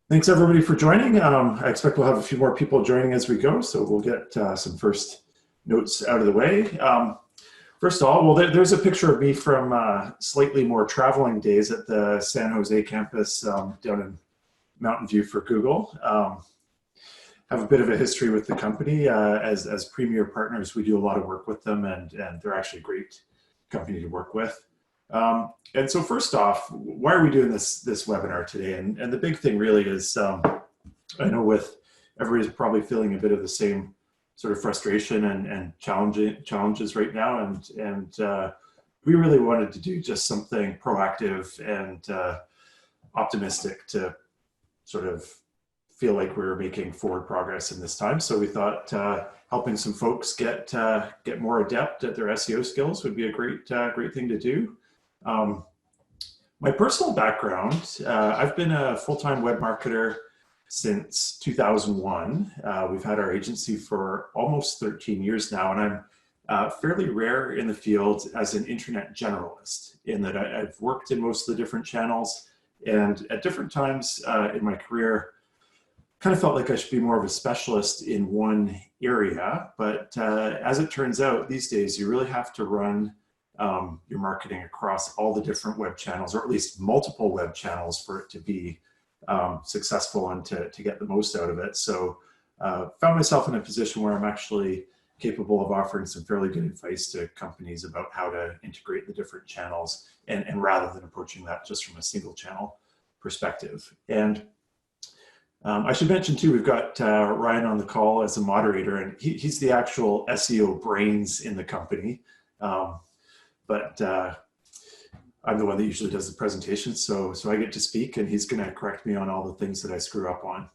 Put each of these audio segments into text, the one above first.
Thanks everybody for joining. I expect we'll have a few more people joining as we go, so we'll get some first notes out of the way. First of all, well, there's a picture of me from slightly more traveling days at the San Jose campus down in Mountain View for Google. Have a bit of a history with the company. As premier partners, we do a lot of work with them, and they're actually a great company to work with. And so first off, why are we doing this webinar today? And the big thing really is, I know with everybody's probably feeling a bit of the same sort of frustration and challenges right now. And we really wanted to do just something proactive and optimistic to sort of feel like we were making forward progress in this time. So we thought helping some folks get more adept at their SEO skills would be a great thing to do. My personal background, I've been a full-time web marketer since 2001. We've had our agency for almost 13 years now, and I'm fairly rare in the field as an internet generalist, in that I've worked in most of the different channels, and at different times in my career, kind of felt like I should be more of a specialist in one area. But as it turns out, these days, you really have to run your marketing across all the different web channels, or at least multiple web channels, for it to be successful and to get the most out of it. So found myself in a position where I'm actually capable of offering some fairly good advice to companies about how to integrate the different channels, and rather than approaching that just from a single channel perspective. And I should mention too, we've got Ryan on the call as a moderator, and he's the actual SEO brains in the company. But I'm the one that usually does the presentation, so I get to speak, and he's going to correct me on all the things that I screw up on.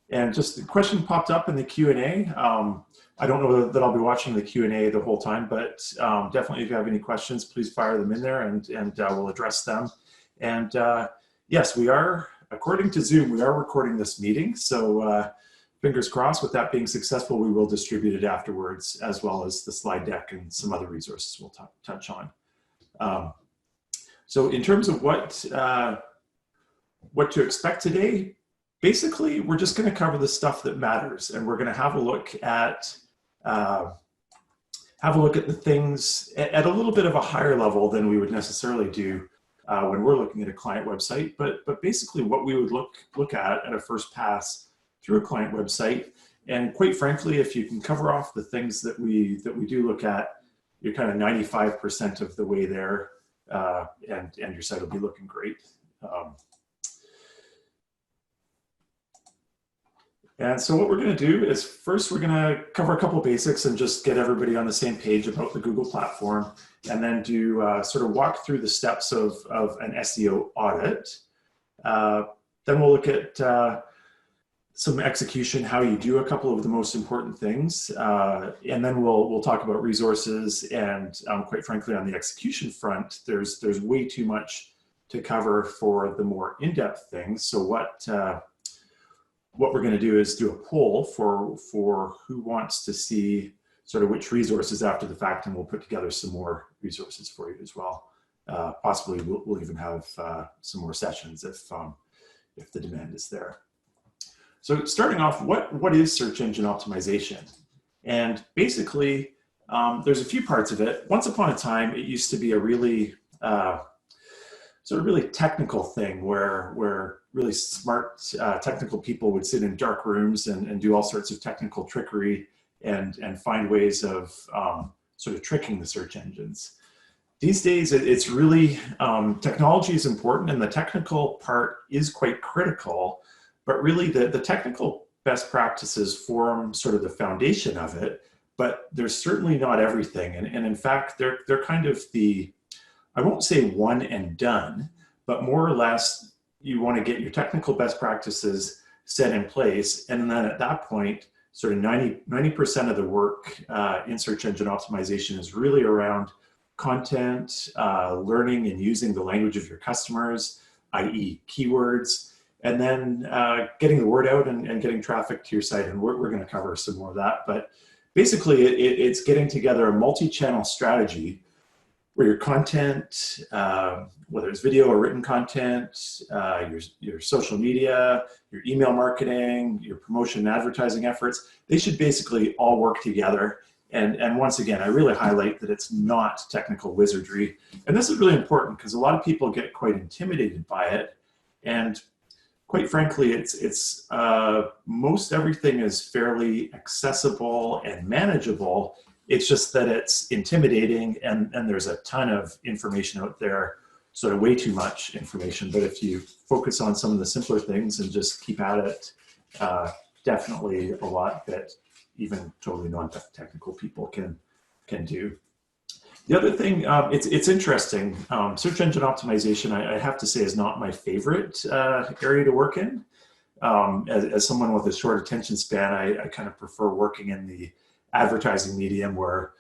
And just the question popped up in the Q&A. I don't know that I'll be watching the Q&A the whole time, but definitely if you have any questions, please fire them in there, and we'll address them. And yes, we are, according to Zoom, we are recording this meeting, so fingers crossed. With that being successful, we will distribute it afterwards, as well as the slide deck and some other resources we'll touch on. So in terms of what to expect today, basically, we're just going to cover the stuff that matters, and we're going to have a look at the things at a little bit of a higher level than we would necessarily do when we're looking at a client website. But basically, what we would look at a first pass through a client website. And quite frankly, if you can cover off the things that we do look at, you're kind of 95% of the way there, and your site will be looking great. And so what we're going to do is, first we're going to cover a couple basics and just get everybody on the same page about the Google platform, and then do sort of walk through the steps of an SEO audit. Then we'll look at some execution, how you do a couple of the most important things, and then we'll talk about resources. And quite frankly, on the execution front, there's way too much to cover for the more in-depth things. So what we're going to do is do a poll for who wants to see sort of which resources after the fact, and we'll put together some more resources for you as well. Possibly we'll even have some more sessions if the demand is there. So starting off, what is search engine optimization? And basically, there's a few parts of it. Once upon a time, it used to be a really sort of really technical thing where really smart technical people would sit in dark rooms and do all sorts of technical trickery and find ways of sort of tricking the search engines. These days, it's really, technology is important, and the technical part is quite critical. But really, the technical best practices form sort of the foundation of it, but they're certainly not everything. And in fact, they're kind of I won't say one and done, but more or less, you want to get your technical best practices set in place. And then at that point, sort of 90% of the work in search engine optimization is really around content, learning and using the language of your customers, i.e. keywords, and then getting the word out and getting traffic to your site. And we're going to cover some more of that. But basically, it's getting together a multi-channel strategy where your content, whether it's video or written content, your social media, your email marketing, your promotion and advertising efforts, they should basically all work together. And once again, I really highlight that it's not technical wizardry. And this is really important because a lot of people get quite intimidated by it. And quite frankly, it's most everything is fairly accessible and manageable. It's just that it's intimidating and there's a ton of information out there, sort of way too much information. But if you focus on some of the simpler things and just keep at it, definitely a lot that even totally non-technical people can do. The other thing, it's interesting, search engine optimization, I have to say, is not my favorite area to work in. As someone with a short attention span, I kind of prefer working in the advertising medium where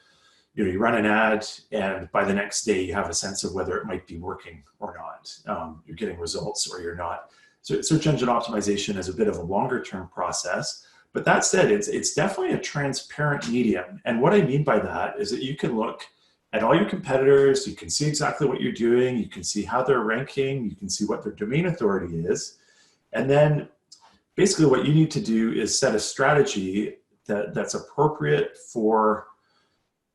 you run an ad and by the next day you have a sense of whether it might be working or not. You're getting results or you're not. So search engine optimization is a bit of a longer term process. But that said, it's definitely a transparent medium. And what I mean by that is that you can look at all your competitors, you can see exactly what you're doing, you can see how they're ranking, you can see what their domain authority is. And then basically what you need to do is set a strategy that's appropriate for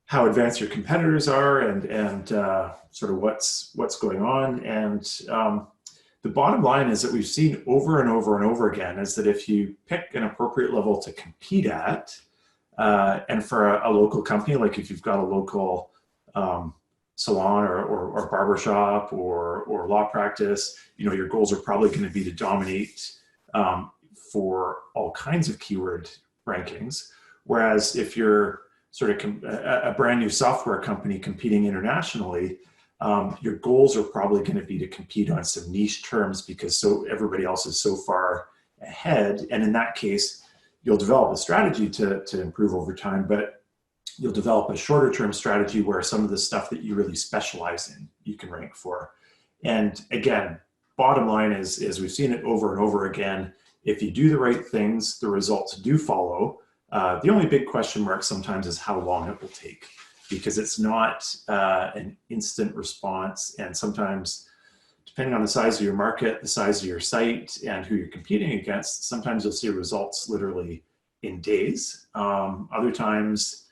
how advanced your competitors are and sort of what's going on. And the bottom line is that we've seen over and over and over again is that if you pick an appropriate level to compete at, and for a local company, like if you've got a local salon or barbershop or law practice, your goals are probably going to be to dominate for all kinds of keyword rankings. Whereas if you're sort of a brand new software company competing internationally, your goals are probably going to be to compete on some niche terms because everybody else is so far ahead. And in that case, you'll develop a strategy to improve over time, but you'll develop a shorter term strategy where some of the stuff that you really specialize in, you can rank for. And again, bottom line is we've seen it over and over again. If you do the right things, the results do follow. The only big question mark sometimes is how long it will take, because it's not an instant response. And sometimes, depending on the size of your market, the size of your site, and who you're competing against, sometimes you'll see results literally in days. Other times,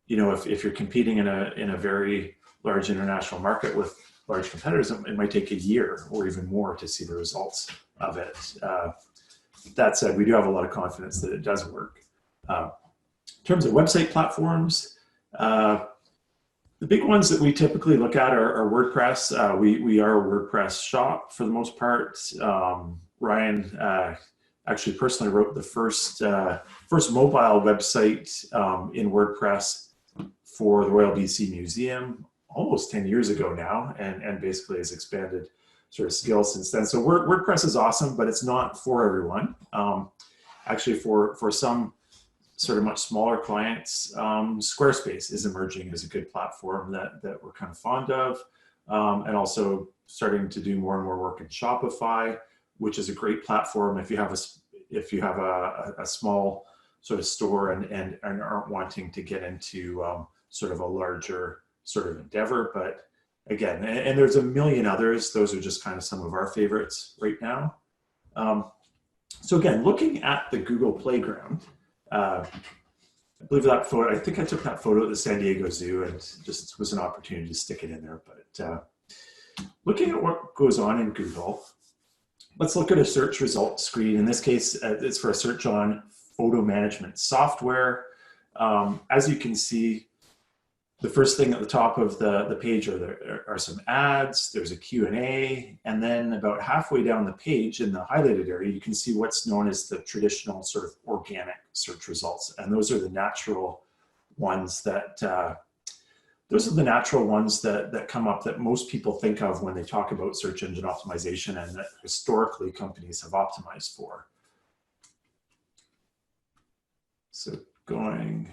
if you're competing in a very large international market with large competitors, it might take a year or even more to see the results of it. That said, we do have a lot of confidence that it does work. In terms of website platforms, the big ones that we typically look at are WordPress. We are a WordPress shop for the most part. Ryan actually personally wrote the first mobile website in WordPress for the Royal BC Museum almost 10 years ago now, and basically has expanded sort of skills since then. So WordPress is awesome, but it's not for everyone. Actually, for some sort of much smaller clients, Squarespace is emerging as a good platform that we're kind of fond of, and also starting to do more and more work in Shopify, which is a great platform if you have a small sort of store and aren't wanting to get into sort of a larger sort of endeavor. But again, and there's a million others. Those are just kind of some of our favorites right now. So again, looking at the Google Playground, I believe that photo, I think I took that photo at the San Diego Zoo, and just was an opportunity to stick it in there. But looking at what goes on in Google, let's look at a search results screen. In this case, it's for a search on photo management software. As you can see, the first thing at the top of the page are some ads, there's a Q&A, and then about halfway down the page in the highlighted area, you can see what's known as the traditional sort of organic search results. And those are the natural ones that come up that most people think of when they talk about search engine optimization, and that historically companies have optimized for. So going,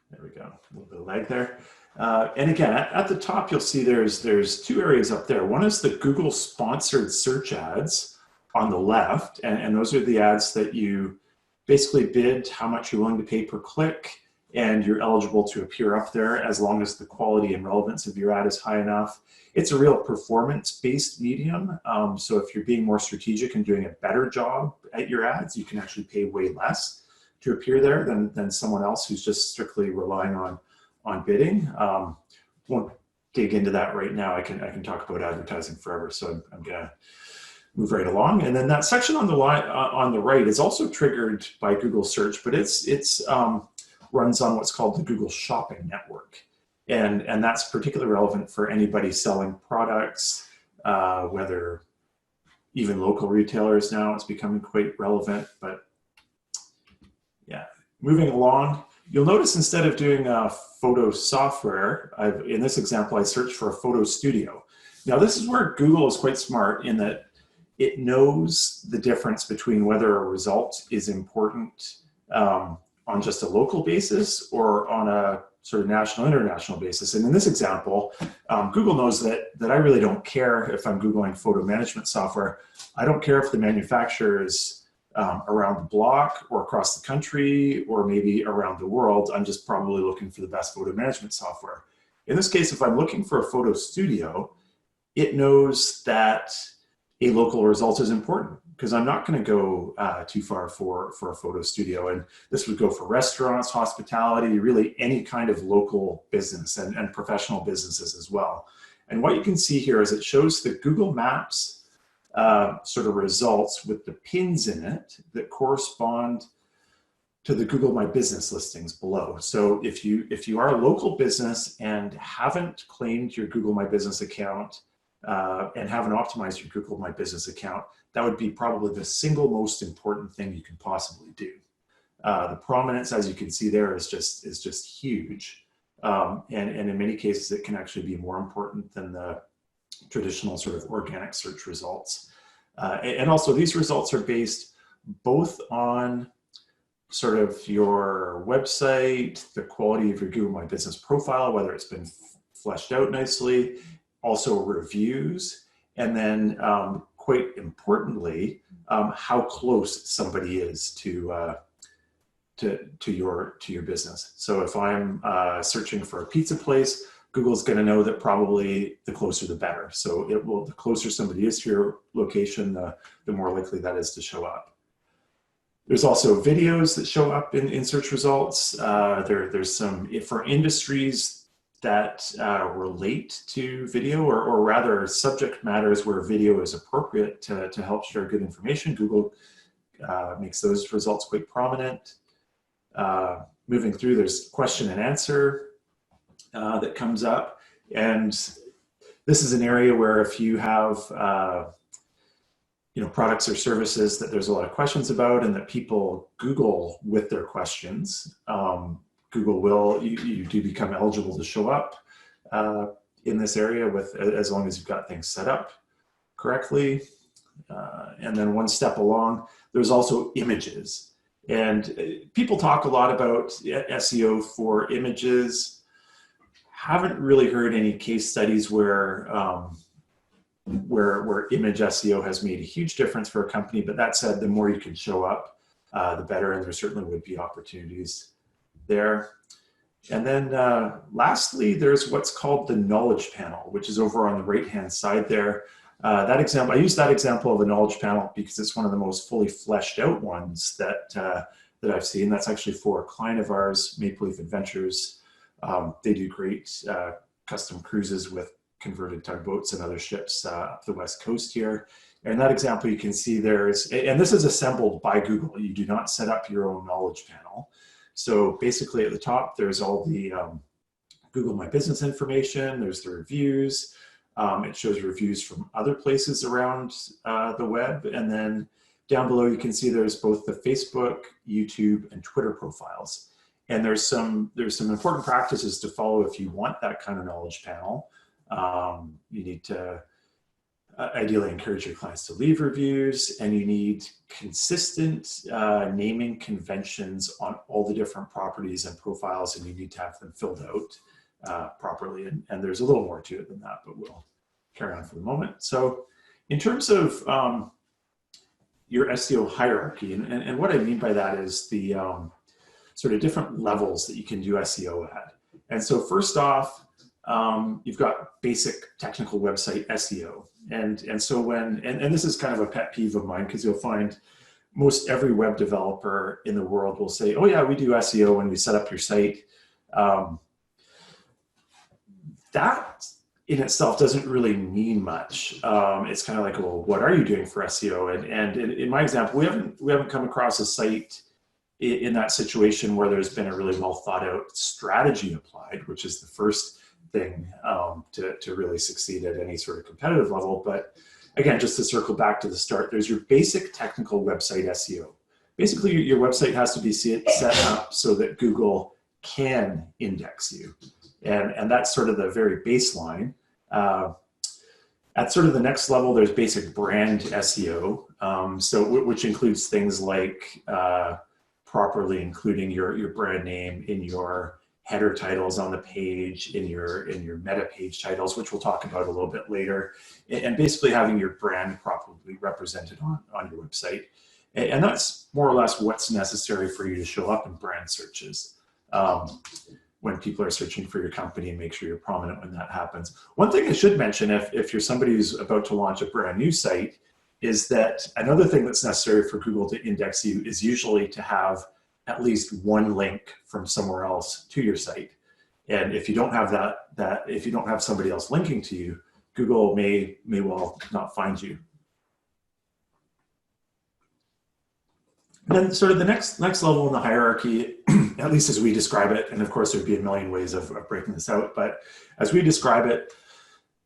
there we go, a little bit of lag there. And again, at the top, you'll see there's two areas up there. One is the Google sponsored search ads on the left, and those are the ads that you basically bid how much you're willing to pay per click, and you're eligible to appear up there as long as the quality and relevance of your ad is high enough. It's a real performance-based medium. So if you're being more strategic and doing a better job at your ads, you can actually pay way less to appear there than someone else who's just strictly relying on bidding. Won't dig into that right now. I can talk about advertising forever, so I'm gonna move right along. And then that section on the right is also triggered by Google search, but it's runs on what's called the Google Shopping Network. And that's particularly relevant for anybody selling products, whether even local retailers now, it's becoming quite relevant. But yeah, moving along, you'll notice instead of doing photo software, in this example, I searched for a photo studio. Now this is where Google is quite smart in that it knows the difference between whether a result is important on just a local basis or on a sort of national, international basis. And in this example, Google knows that I really don't care if I'm Googling photo management software. I don't care if the manufacturer is around the block or across the country or maybe around the world. I'm just probably looking for the best photo management software. In this case, if I'm looking for a photo studio, it knows that a local result is important because I'm not going to go too far for a photo studio. And this would go for restaurants, hospitality, really any kind of local business and professional businesses as well. And what you can see here is it shows the Google Maps sort of results with the pins in it that correspond to the Google My Business listings below. So if you are a local business and haven't claimed your Google My Business account and haven't optimized your Google My Business account, that would be probably the single most important thing you can possibly do. The prominence, as you can see there, is just huge. And in many cases, it can actually be more important than the traditional sort of organic search results. And also these results are based both on sort of your website, the quality of your Google My Business profile, whether it's been fleshed out nicely, also reviews, and then quite importantly, how close somebody is to your business. So if I'm searching for a pizza place, Google's going to know that probably the closer the better. So the closer somebody is to your location, the more likely that is to show up. There's also videos that show up in search results. There's some, for industries that relate to video, or rather subject matters where video is appropriate to help share good information. Google makes those results quite prominent. Moving through, there's question and answer that comes up. And this is an area where if you have products or services that there's a lot of questions about and that people Google with their questions, Google will, you do become eligible to show up in this area as long as you've got things set up correctly. And then one step along, there's also images. And people talk a lot about SEO for images. Haven't really heard any case studies where image SEO has made a huge difference for a company. But that said, the more you can show up, the better, and there certainly would be opportunities there. And then lastly, there's what's called the knowledge panel, which is over on the right-hand side there. That example, I use that example of a knowledge panel because it's one of the most fully fleshed out ones that I've seen. That's actually for a client of ours, Maple Leaf Adventures. They do great custom cruises with converted tugboats and other ships up the West Coast here. And that example you can see there is, and this is assembled by Google. You do not set up your own knowledge panel. So basically at the top, there's all the Google My Business information. There's the reviews. It shows reviews from other places around the web. And then down below, you can see there's both the Facebook, YouTube, and Twitter profiles. And there's some important practices to follow if you want that kind of knowledge panel. You need to ideally encourage your clients to leave reviews, and you need consistent naming conventions on all the different properties and profiles, and you need to have them filled out properly. And there's a little more to it than that, but we'll carry on for the moment. So in terms of your SEO hierarchy, and what I mean by that is sort of different levels that you can do SEO at. And so first off, you've got basic technical website SEO. And so and this is kind of a pet peeve of mine, because you'll find most every web developer in the world will say, oh yeah, we do SEO when we set up your site. That in itself doesn't really mean much. It's kind of like, well, what are you doing for SEO? And in my example, we haven't come across a site in that situation where there's been a really well thought out strategy applied, which is the first thing to really succeed at any sort of competitive level. But again, just to circle back to the start, there's your basic technical website SEO. Basically, your website has to be set up so that Google can index you. And that's sort of the very baseline. At sort of the next level, there's basic brand SEO, which includes things like properly including your brand name in your header titles on the page, in your meta page titles, which we'll talk about a little bit later, and basically having your brand properly represented on your website. And that's more or less what's necessary for you to show up in brand searches. When people are searching for your company, and make sure you're prominent when that happens. One thing I should mention, if you're somebody who's about to launch a brand new site, is that another thing that's necessary for Google to index you is usually to have at least one link from somewhere else to your site. And if you don't have if you don't have somebody else linking to you, Google may well not find you. And then sort of the next level in the hierarchy, at least as we describe it, and of course there'd be a million ways of breaking this out, but as we describe it,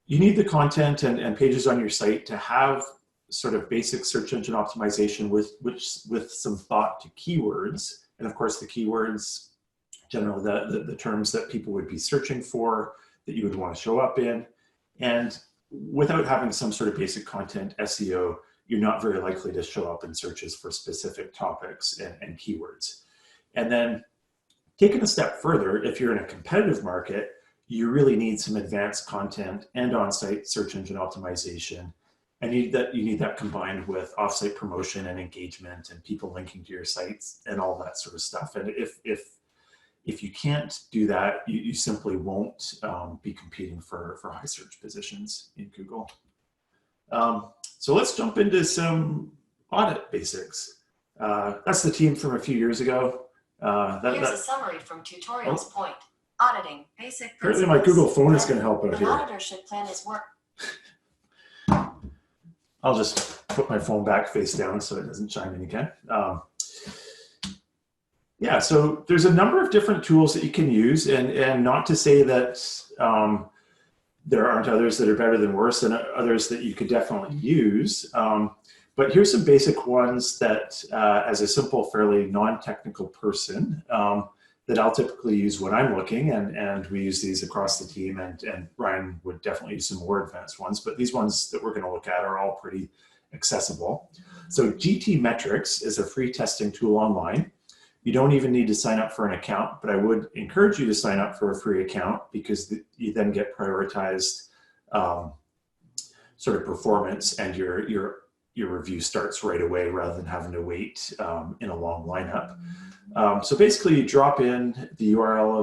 you need the content and pages on your site to have sort of basic search engine optimization with some thought to keywords. And of course the keywords, generally the terms that people would be searching for, that you would want to show up in. And without having some sort of basic content SEO, you're not very likely to show up in searches for specific topics and keywords. And then taking a step further, if you're in a competitive market, you really need some advanced content and on-site search engine optimization. And you need that combined with off-site promotion and engagement and people linking to your sites and all that sort of stuff. And if you can't do that, you simply won't be competing for high search positions in Google. So let's jump into some audit basics. That's the team from a few years ago. Here's a summary from tutorials point. Auditing basic principles. Apparently my Google phone is going to help out here. An auditor should plan his work. I'll just put my phone back face down so it doesn't chime in again. Yeah, so there's a number of different tools that you can use, and not to say that there aren't others that are better than worse, and others that you could definitely use. But here's some basic ones that, as a simple, fairly non-technical person, that I'll typically use when I'm looking, and we use these across the team, and Brian would definitely use some more advanced ones, but these ones that we're going to look at are all pretty accessible. So GT Metrix is a free testing tool online. You don't even need to sign up for an account, but I would encourage you to sign up for a free account, because you then get prioritized sort of performance, and your review starts right away rather than having to wait in a long lineup. So basically, you drop in the URL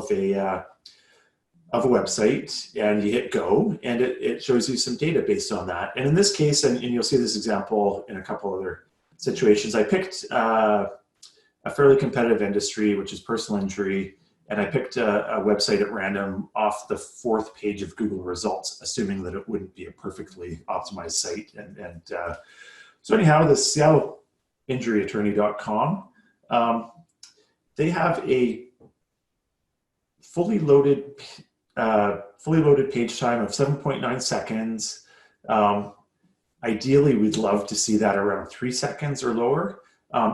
of a website and you hit go, and it shows you some data based on that. And in this case, and you'll see this example in a couple other situations, I picked a fairly competitive industry, which is personal injury, and I picked a website at random off the 4th page of Google results, assuming that it wouldn't be a perfectly optimized site. So anyhow, the SeattleInjuryAttorney.com, they have a fully loaded page time of 7.9 seconds. Ideally, we'd love to see that around 3 seconds or lower.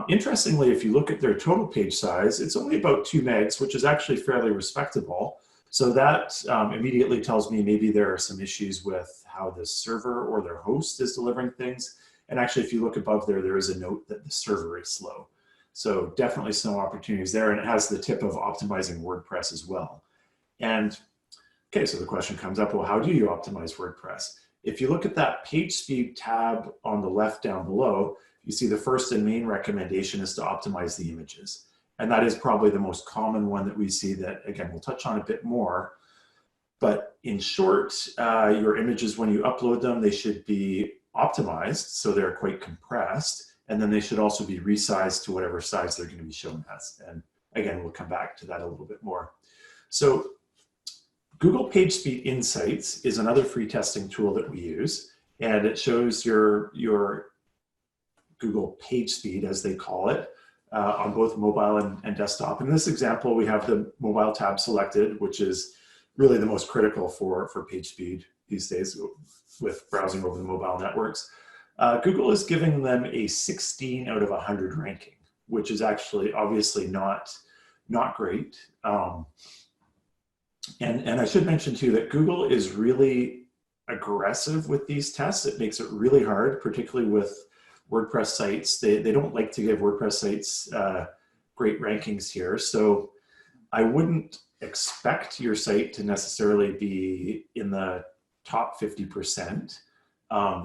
Interestingly, if you look at their total page size, it's only about 2 megs, which is actually fairly respectable. So that immediately tells me maybe there are some issues with how the server or their host is delivering things. And actually, if you look above there, there is a note that the server is slow. So definitely some opportunities there, and it has the tip of optimizing WordPress as well. And okay, so the question comes up, well, how do you optimize WordPress? If you look at that PageSpeed tab on the left down below, you see the first and main recommendation is to optimize the images. And that is probably the most common one that we see that, again, we'll touch on a bit more. But in short, your images, when you upload them, they should be optimized, so they're quite compressed. And then they should also be resized to whatever size they're going to be shown as. And again, we'll come back to that a little bit more. So Google PageSpeed Insights is another free testing tool that we use. And it shows your Google PageSpeed, as they call it, on both mobile and desktop. In this example, we have the mobile tab selected, which is really the most critical for PageSpeed these days with browsing over the mobile networks. Google is giving them a 16 out of 100 ranking, which is actually obviously not great. And I should mention too that Google is really aggressive with these tests. It makes it really hard, particularly with WordPress sites. They don't like to give WordPress sites great rankings here. So I wouldn't expect your site to necessarily be in the top 50%.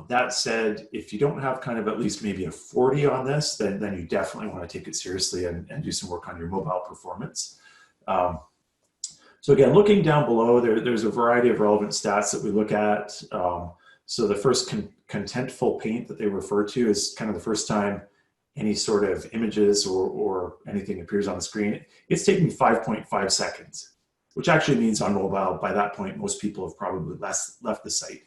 That said, if you don't have kind of at least maybe a 40 on this, then you definitely want to take it seriously and do some work on your mobile performance. So again, looking down below, there's a variety of relevant stats that we look at. So the first contentful paint that they refer to is kind of the first time any sort of images or anything appears on the screen. It's taking 5.5 seconds, which actually means on mobile, by that point, most people have probably left the site.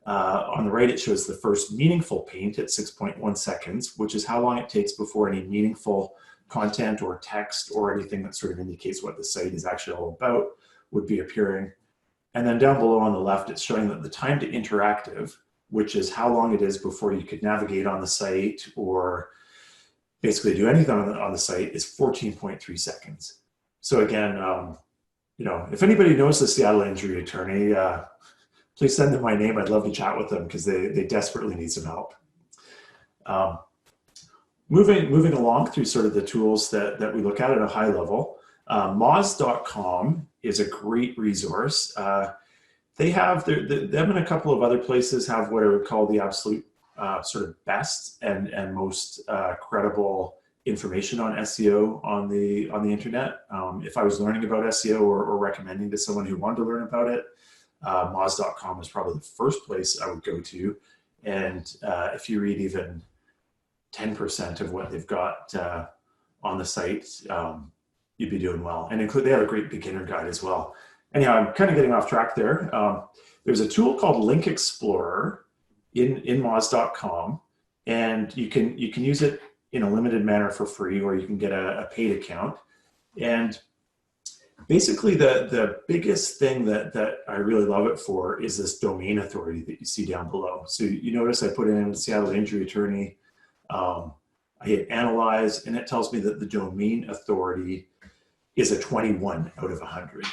On the right, it shows the first meaningful paint at 6.1 seconds, which is how long it takes before any meaningful content or text or anything that sort of indicates what the site is actually all about would be appearing. And then down below on the left, it's showing that the time to interactive, which is how long it is before you could navigate on the site or basically do anything on the site, is 14.3 seconds. So again, you know, if anybody knows the Seattle injury attorney, please send them my name. I'd love to chat with them because they desperately need some help. Moving along through sort of the tools that we look at a high level, Moz.com is a great resource. They have, them and a couple of other places have what I would call the absolute sort of best and most credible information on SEO on the internet. If I was learning about SEO or recommending to someone who wanted to learn about it, Moz.com is probably the first place I would go to. And if you read even 10% of what they've got on the site, you'd be doing well. And they have a great beginner guide as well. Anyhow, I'm kind of getting off track there. There's a tool called Link Explorer in Moz.com, and you can use it in a limited manner for free, or you can get a paid account. And basically, the biggest thing that I really love it for is this domain authority that you see down below. So you notice I put in Seattle injury attorney. I hit analyze, and it tells me that the domain authority is a 21 out of 100.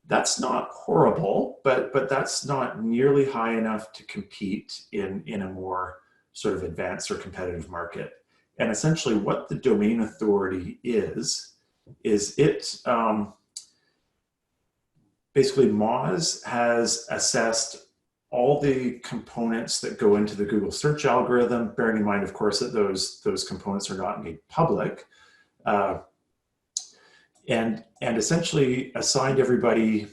That's not horrible, but that's not nearly high enough to compete in a more sort of advanced or competitive market. And essentially what the domain authority is it, basically Moz has assessed all the components that go into the Google search algorithm, bearing in mind, of course, that those components are not made public, and essentially assigned everybody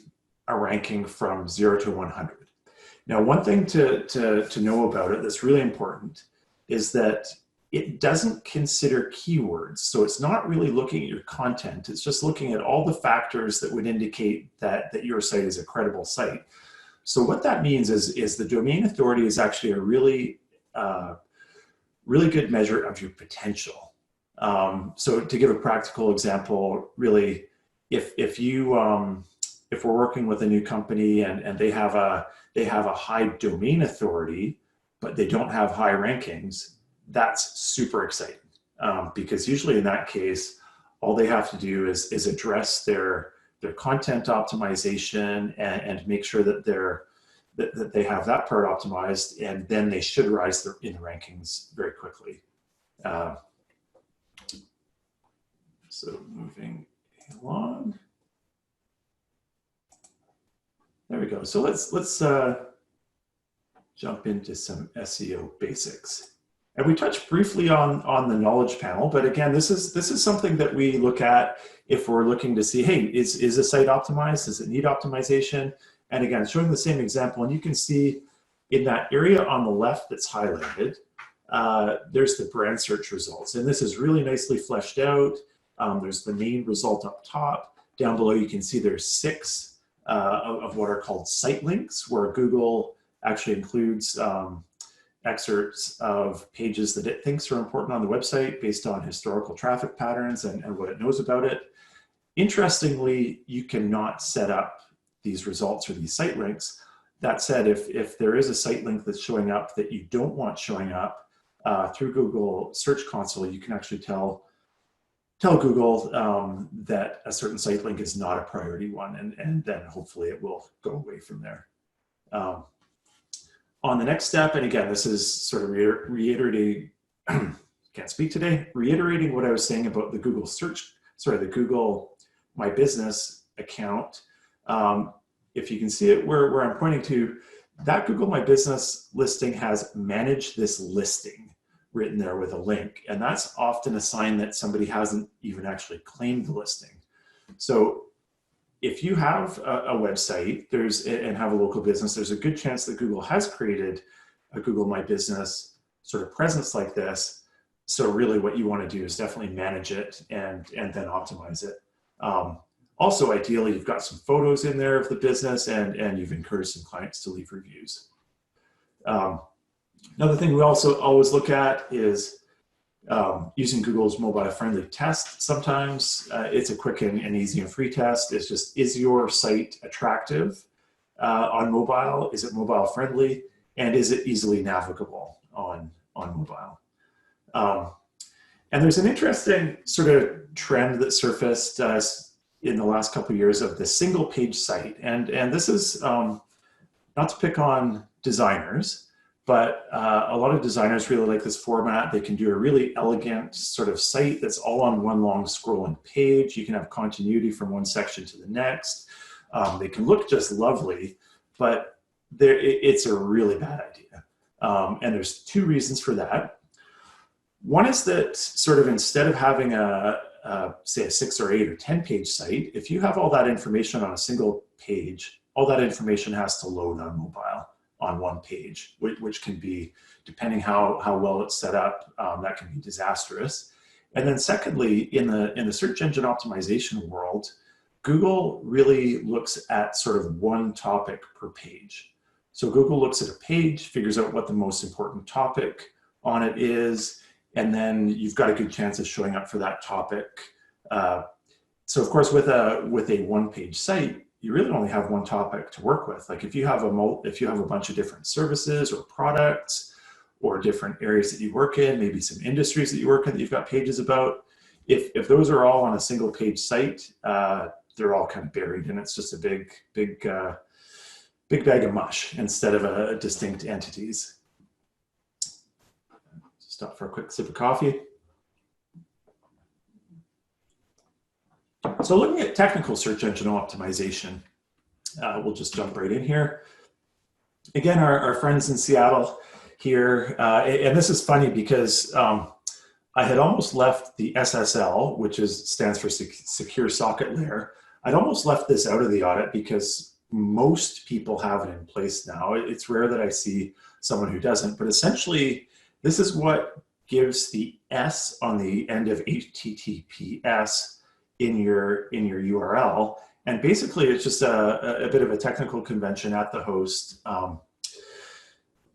a ranking from 0 to 100. Now, one thing to know about it that's really important is that it doesn't consider keywords. So it's not really looking at your content. It's just looking at all the factors that would indicate that your site is a credible site. So what that means is the domain authority is actually a really good measure of your potential. So to give a practical example, really, if we're working with a new company and they have a high domain authority, but they don't have high rankings, that's super exciting, because usually in that case, all they have to do is address their content optimization and make sure that they have that part optimized, and then they should rise in the rankings very quickly. So moving along. There we go. So let's jump into some SEO basics. And we touched briefly on the knowledge panel, but again, this is something that we look at if we're looking to see, hey, is a site optimized? Does it need optimization? And again, showing the same example, and you can see in that area on the left that's highlighted, there's the brand search results. And this is really nicely fleshed out. There's the main result up top. Down below, you can see there's 6 of what are called site links, where Google actually includes excerpts of pages that it thinks are important on the website based on historical traffic patterns and what it knows about it. Interestingly, you cannot set up these results or these site links. That said, if there is a site link that's showing up that you don't want showing up through Google Search Console, you can actually tell Google that a certain site link is not a priority one, and then hopefully it will go away from there. On the next step, and again, this is sort of reiterating, can't speak today, reiterating what I was saying about the Google the Google My Business account. If you can see it where I'm pointing to, that Google My Business listing has managed this listing written there with a link. And that's often a sign that somebody hasn't even actually claimed the listing. So if you have a website and have a local business, there's a good chance that Google has created a Google My Business sort of presence like this. So really what you want to do is definitely manage it and then optimize it. Also, ideally, you've got some photos in there of the business and you've encouraged some clients to leave reviews. Another thing we also always look at is using Google's mobile-friendly test. Sometimes it's a quick and easy and free test. It's just, is your site attractive on mobile? Is it mobile-friendly? And is it easily navigable on mobile? And there's an interesting sort of trend that surfaced in the last couple of years of the single-page site. And this is not to pick on designers, but a lot of designers really like this format. They can do a really elegant sort of site that's all on one long scrolling page. You can have continuity from one section to the next. They can look just lovely, but it's a really bad idea. And there's 2 reasons for that. One is that sort of instead of having say a 6 or 8 or 10 page site, if you have all that information on a single page, all that information has to load on mobile on one page, which can be, depending how well it's set up, that can be disastrous. And then secondly, in the search engine optimization world, Google really looks at sort of one topic per page. So Google looks at a page, figures out what the most important topic on it is, and then you've got a good chance of showing up for that topic. So of course, with a one-page site, you really only have one topic to work with. Like if you have a bunch of different services or products or different areas that you work in, maybe some industries that you work in that you've got pages about, if those are all on a single page site, they're all kind of buried, and it's just a big bag of mush instead of distinct entities. Stop for a quick sip of coffee. So looking at technical search engine optimization, we'll just jump right in here. Again, our friends in Seattle here, and this is funny because I had almost left the SSL, which stands for Secure Socket Layer. I'd almost left this out of the audit because most people have it in place now. It's rare that I see someone who doesn't, but essentially, this is what gives the S on the end of HTTPS in your URL. And basically, it's just a bit of a technical convention at the host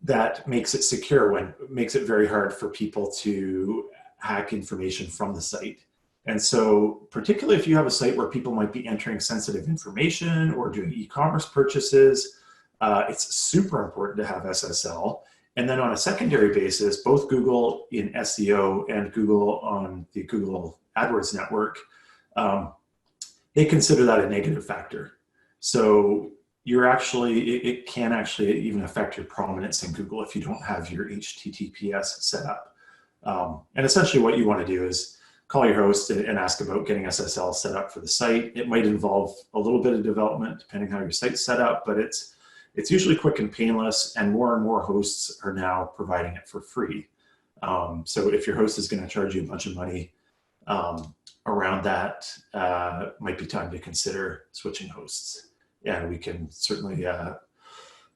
that makes it secure, makes it very hard for people to hack information from the site. And so particularly if you have a site where people might be entering sensitive information or doing e-commerce purchases, it's super important to have SSL. And then on a secondary basis, both Google in SEO and Google on the Google AdWords network, they consider that a negative factor. So it can actually even affect your prominence in Google if you don't have your HTTPS set up. And essentially what you want to do is call your host and ask about getting SSL set up for the site. It might involve a little bit of development depending how your site's set up, but it's usually quick and painless, and more hosts are now providing it for free. So if your host is going to charge you a bunch of money around that, might be time to consider switching hosts. And we can certainly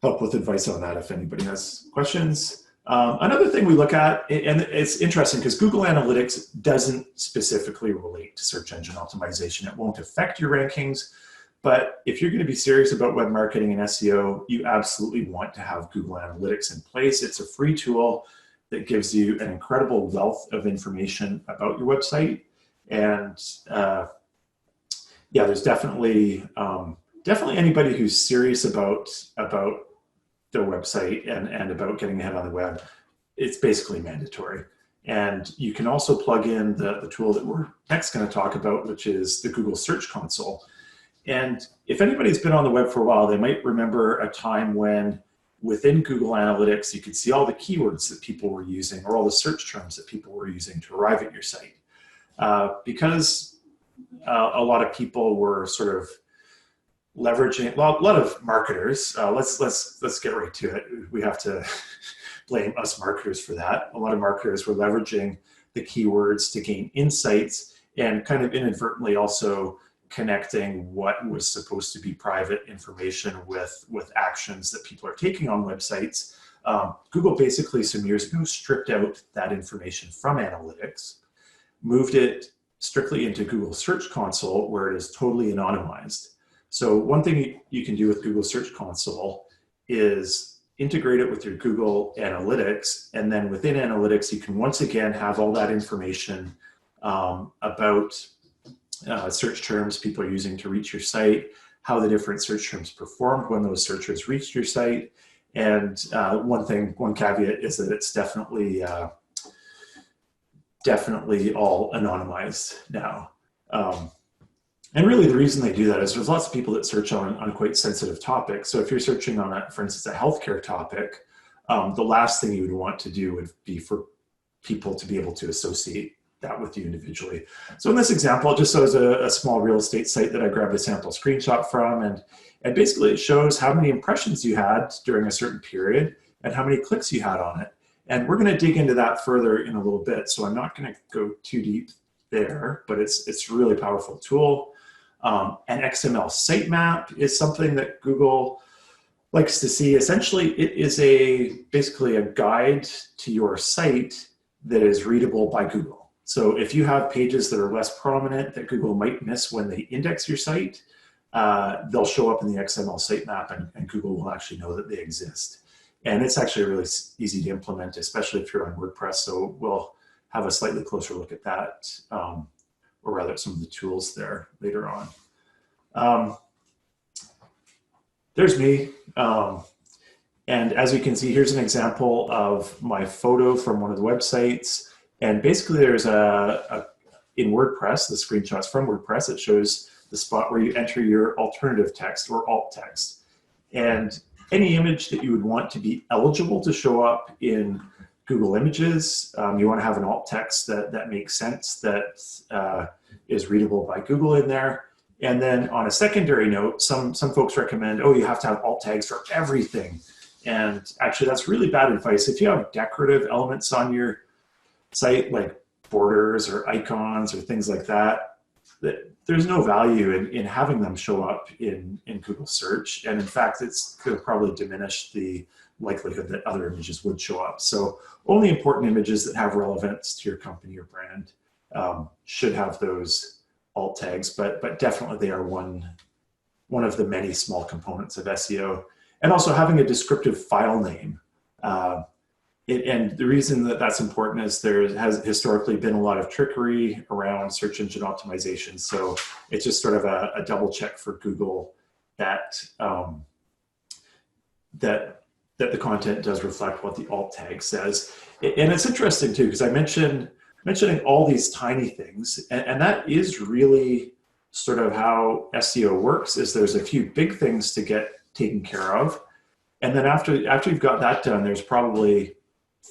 help with advice on that if anybody has questions. Another thing we look at, and it's interesting because Google Analytics doesn't specifically relate to search engine optimization. It won't affect your rankings, but if you're going to be serious about web marketing and SEO, you absolutely want to have Google Analytics in place. It's a free tool that gives you an incredible wealth of information about your website. And yeah, there's definitely anybody who's serious about their website and about getting ahead on the web, it's basically mandatory. And you can also plug in the tool that we're next going to talk about, which is the Google Search Console. And if anybody's been on the web for a while, they might remember a time when within Google Analytics, you could see all the keywords that people were using or all the search terms that people were using to arrive at your site. Because a lot of people were sort of leveraging, well, a lot of marketers, let's get right to it. We have to blame us marketers for that. A lot of marketers were leveraging the keywords to gain insights and kind of inadvertently also connecting what was supposed to be private information with actions that people are taking on websites. Google basically some years ago stripped out that information from analytics, moved it strictly into Google Search Console where it is totally anonymized. So one thing you can do with Google Search Console is integrate it with your Google Analytics, and then within Analytics you can once again have all that information about search terms people are using to reach your site, how the different search terms performed when those searchers reached your site. And one caveat is that it's definitely all anonymized now. And really the reason they do that is there's lots of people that search on quite sensitive topics. So if you're searching on, for instance, a healthcare topic, the last thing you would want to do would be for people to be able to associate that with you individually. So in this example, it just shows a small real estate site that I grabbed a sample screenshot from, and basically it shows how many impressions you had during a certain period and how many clicks you had on it. And we're going to dig into that further in a little bit, so I'm not going to go too deep there, but it's a really powerful tool. An XML sitemap is something that Google likes to see. Essentially, it is basically a guide to your site that is readable by Google. So if you have pages that are less prominent that Google might miss when they index your site, they'll show up in the XML sitemap and Google will actually know that they exist. And it's actually really easy to implement, especially if you're on WordPress. So we'll have a slightly closer look at that, or rather some of the tools there later on. There's me. And as you can see, here's an example of my photo from one of the websites. And basically there's in WordPress, the screenshots from WordPress, it shows the spot where you enter your alternative text or alt text. And any image that you would want to be eligible to show up in Google Images, you want to have an alt text that makes sense, that is readable by Google in there. And then on a secondary note, some folks recommend, oh, you have to have alt tags for everything. And actually that's really bad advice. If you have decorative elements on your site, like borders or icons or things like that, there's no value in having them show up in Google search. And in fact, it's going to probably diminish the likelihood that other images would show up. So only important images that have relevance to your company or brand should have those alt tags, but definitely they are one of the many small components of SEO. And also having a descriptive file name. And the reason that that's important is there has historically been a lot of trickery around search engine optimization. So it's just sort of a double check for Google that the content does reflect what the alt tag says. And it's interesting too, because I mentioning all these tiny things, and that is really sort of how SEO works, is there's a few big things to get taken care of. And then after you've got that done, there's probably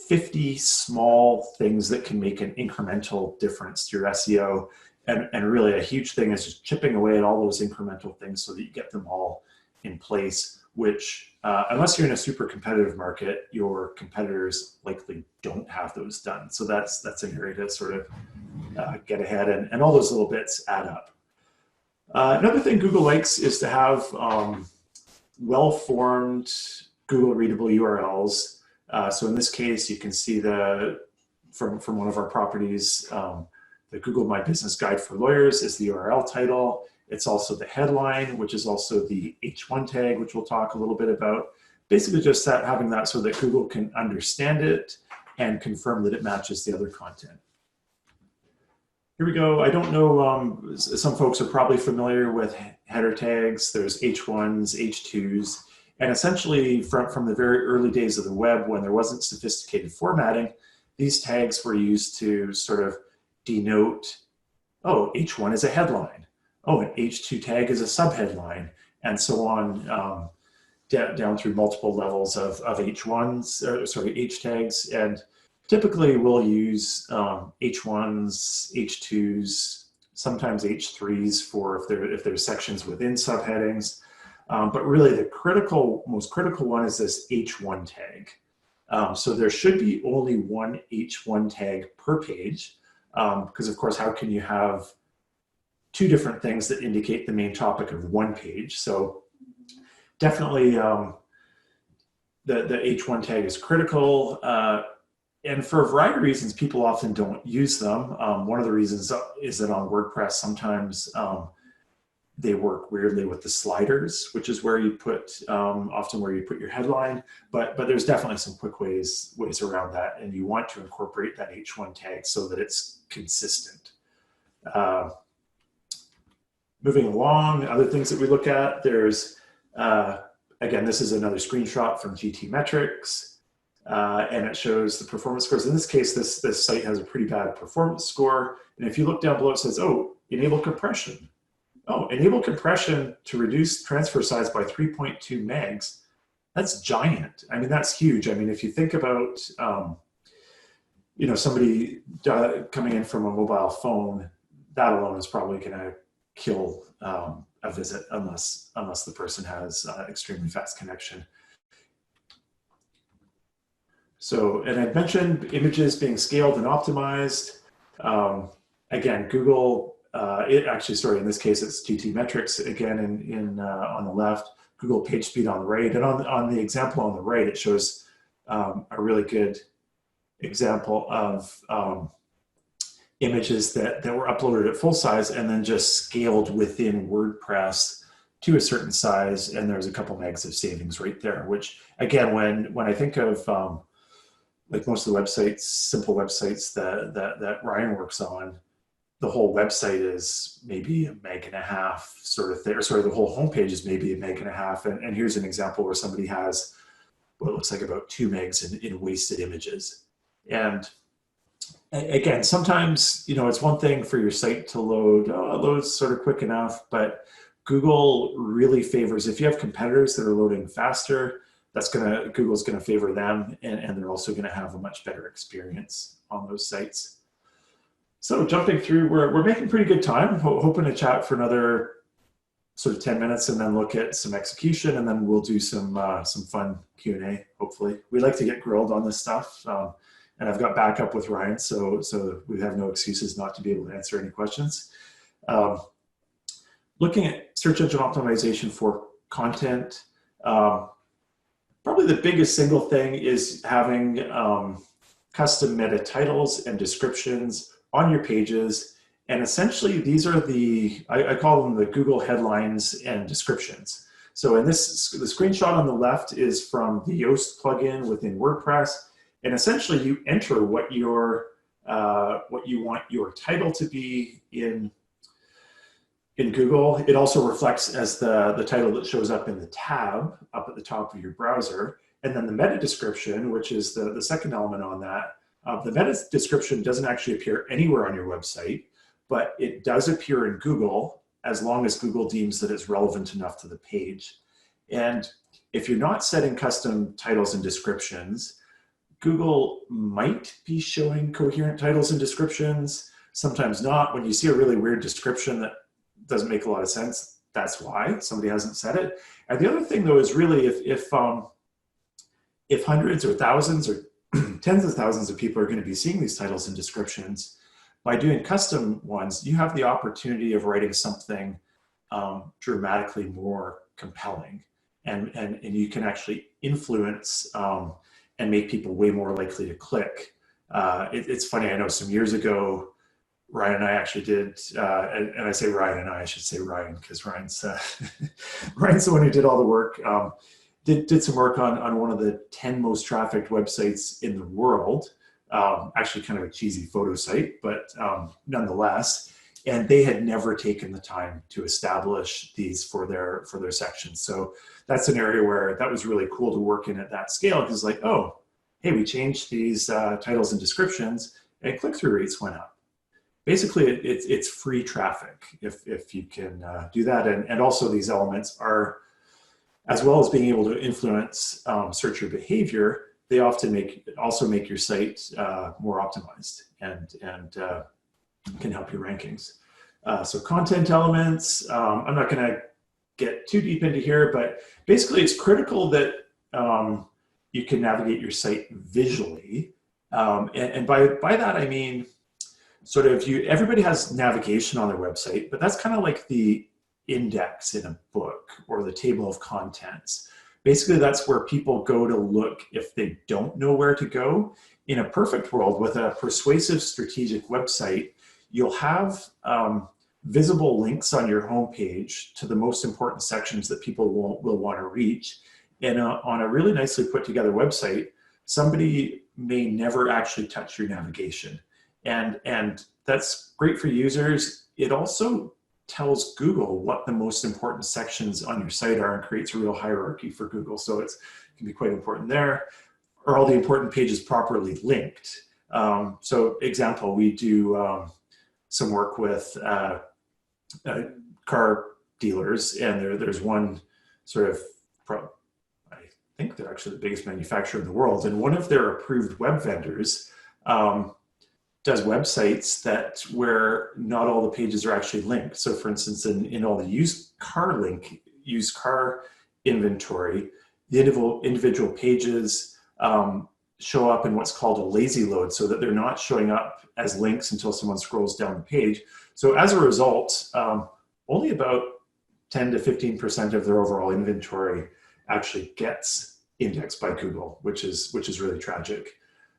50 small things that can make an incremental difference to your SEO. And really a huge thing is just chipping away at all those incremental things so that you get them all in place which unless you're in a super competitive market, your competitors likely don't have those done. So that's an area to sort of get ahead, and all those little bits add up. Another thing Google likes is to have well-formed Google readable URLs. So in this case, you can see from one of our properties, the Google My Business Guide for Lawyers is the URL title. It's also the headline, which is also the H1 tag, which we'll talk a little bit about. Basically just having that so that Google can understand it and confirm that it matches the other content. Here we go. I don't know, some folks are probably familiar with header tags. There's H1s, H2s, and essentially from the very early days of the web when there wasn't sophisticated formatting, these tags were used to sort of denote, oh, H1 is a headline. Oh, an H2 tag is a subheadline, and so on down through multiple levels of H1s, H tags. And typically we'll use H1s, H2s, sometimes H3s for if there's sections within subheadings. But really the most critical one is this H1 tag. So there should be only one H1 tag per page, because of course, how can you have two different things that indicate the main topic of one page? So definitely the H1 tag is critical. And for a variety of reasons, people often don't use them. One of the reasons is that on WordPress, sometimes they work weirdly with the sliders, which is where you put, often where you put your headline, but there's definitely some quick ways around that, and you want to incorporate that H1 tag so that it's consistent. Moving along, other things that we look at, there's, again, this is another screenshot from GT Metrix, and it shows the performance scores. In this case, this site has a pretty bad performance score, and if you look down below, it says, oh, enable compression. Oh, enable compression to reduce transfer size by 3.2 megs. That's giant. I mean, that's huge. I mean, if you think about, somebody coming in from a mobile phone, that alone is probably going to kill a visit unless the person has extremely fast connection. So, and I mentioned images being scaled and optimized. Again, Google. In this case, it's GT Metrix again on the left, Google PageSpeed on the right, and on the example on the right, it shows a really good example of images that were uploaded at full size and then just scaled within WordPress to a certain size, and there's a couple megs of savings right there. Which again, when I think of like most of the websites, simple websites that Ryan works on, the whole website is maybe 1.5 meg sort of thing, or sorry, the whole homepage is maybe 1.5 meg. And here's an example where somebody has what looks like about 2 megs in wasted images. And again, sometimes, it's one thing for your site to loads sort of quick enough, but Google really favors, if you have competitors that are loading faster, Google's gonna favor them, and they're also gonna have a much better experience on those sites. So jumping through, we're making pretty good time, hoping to chat for another sort of 10 minutes and then look at some execution, and then we'll do some fun Q&A, hopefully. We like to get grilled on this stuff, and I've got backup with Ryan, so we have no excuses not to be able to answer any questions. Looking at search engine optimization for content, probably the biggest single thing is having custom meta titles and descriptions on your pages. And essentially these are I call them the Google headlines and descriptions. So in the screenshot on the left is from the Yoast plugin within WordPress. And essentially you enter what you want your title to be in Google. It also reflects as the title that shows up in the tab up at the top of your browser. And then the meta description, which is the second element on that. The meta description doesn't actually appear anywhere on your website, but it does appear in Google as long as Google deems that it's relevant enough to the page. And if you're not setting custom titles and descriptions, Google might be showing coherent titles and descriptions, sometimes not. When you see a really weird description that doesn't make a lot of sense, that's why somebody hasn't said it. And the other thing though is really if hundreds or thousands or tens of thousands of people are going to be seeing these titles and descriptions, by doing custom ones, you have the opportunity of writing something dramatically more compelling, and you can actually influence and make people way more likely to click. It's funny, I know some years ago, Ryan and I actually did, and I say Ryan and I should say Ryan, because Ryan's Ryan's the one who did all the work. Did some work on one of the 10 most trafficked websites in the world. Actually kind of a cheesy photo site, but nonetheless. And they had never taken the time to establish these for their sections. So that's an area where that was really cool to work in at that scale, because like, oh, hey, we changed these titles and descriptions, and click-through rates went up. Basically, it's free traffic if you can do that. And also these elements are, as well as being able to influence searcher behavior, they often also make your site more optimized and can help your rankings. So content elements, I'm not going to get too deep into here, but basically it's critical that you can navigate your site visually. And by that, I mean, sort of everybody has navigation on their website, but that's kind of like the index in a book or the table of contents. Basically, that's where people go to look if they don't know where to go. In a perfect world, with a persuasive strategic website, you'll have visible links on your homepage to the most important sections that people will want to reach. And on a really nicely put together website, somebody may never actually touch your navigation. And that's great for users. It also tells Google what the most important sections on your site are and creates a real hierarchy for Google. So it can be quite important there. Are all the important pages properly linked? So example, we do some work with car dealers, and there's one sort of, I think they're actually the biggest manufacturer in the world, and one of their approved web vendors does websites where not all the pages are actually linked. So for instance, in all the used car inventory, the individual pages show up in what's called a lazy load, so that they're not showing up as links until someone scrolls down the page. So as a result, only about 10 to 15% of their overall inventory actually gets indexed by Google, which is really tragic.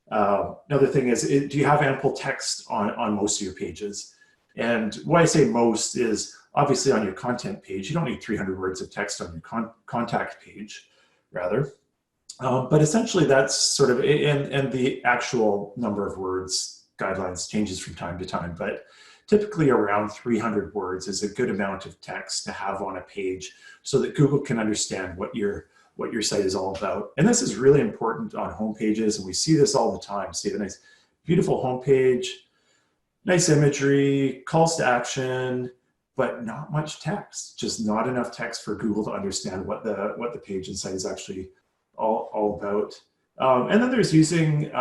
Another thing is, do you have ample text on most of your pages? And why I say most is, obviously on your content page, you don't need 300 words of text on your contact page, rather. But essentially that's sort of, and the actual number of words guidelines changes from time to time, but typically around 300 words is a good amount of text to have on a page so that Google can understand what your site is all about. And this is really important on home pages, and we see this all the time. See the nice, beautiful home page, nice imagery, calls to action, but not much text, just not enough text for Google to understand what the page and site is actually all about. And then there's using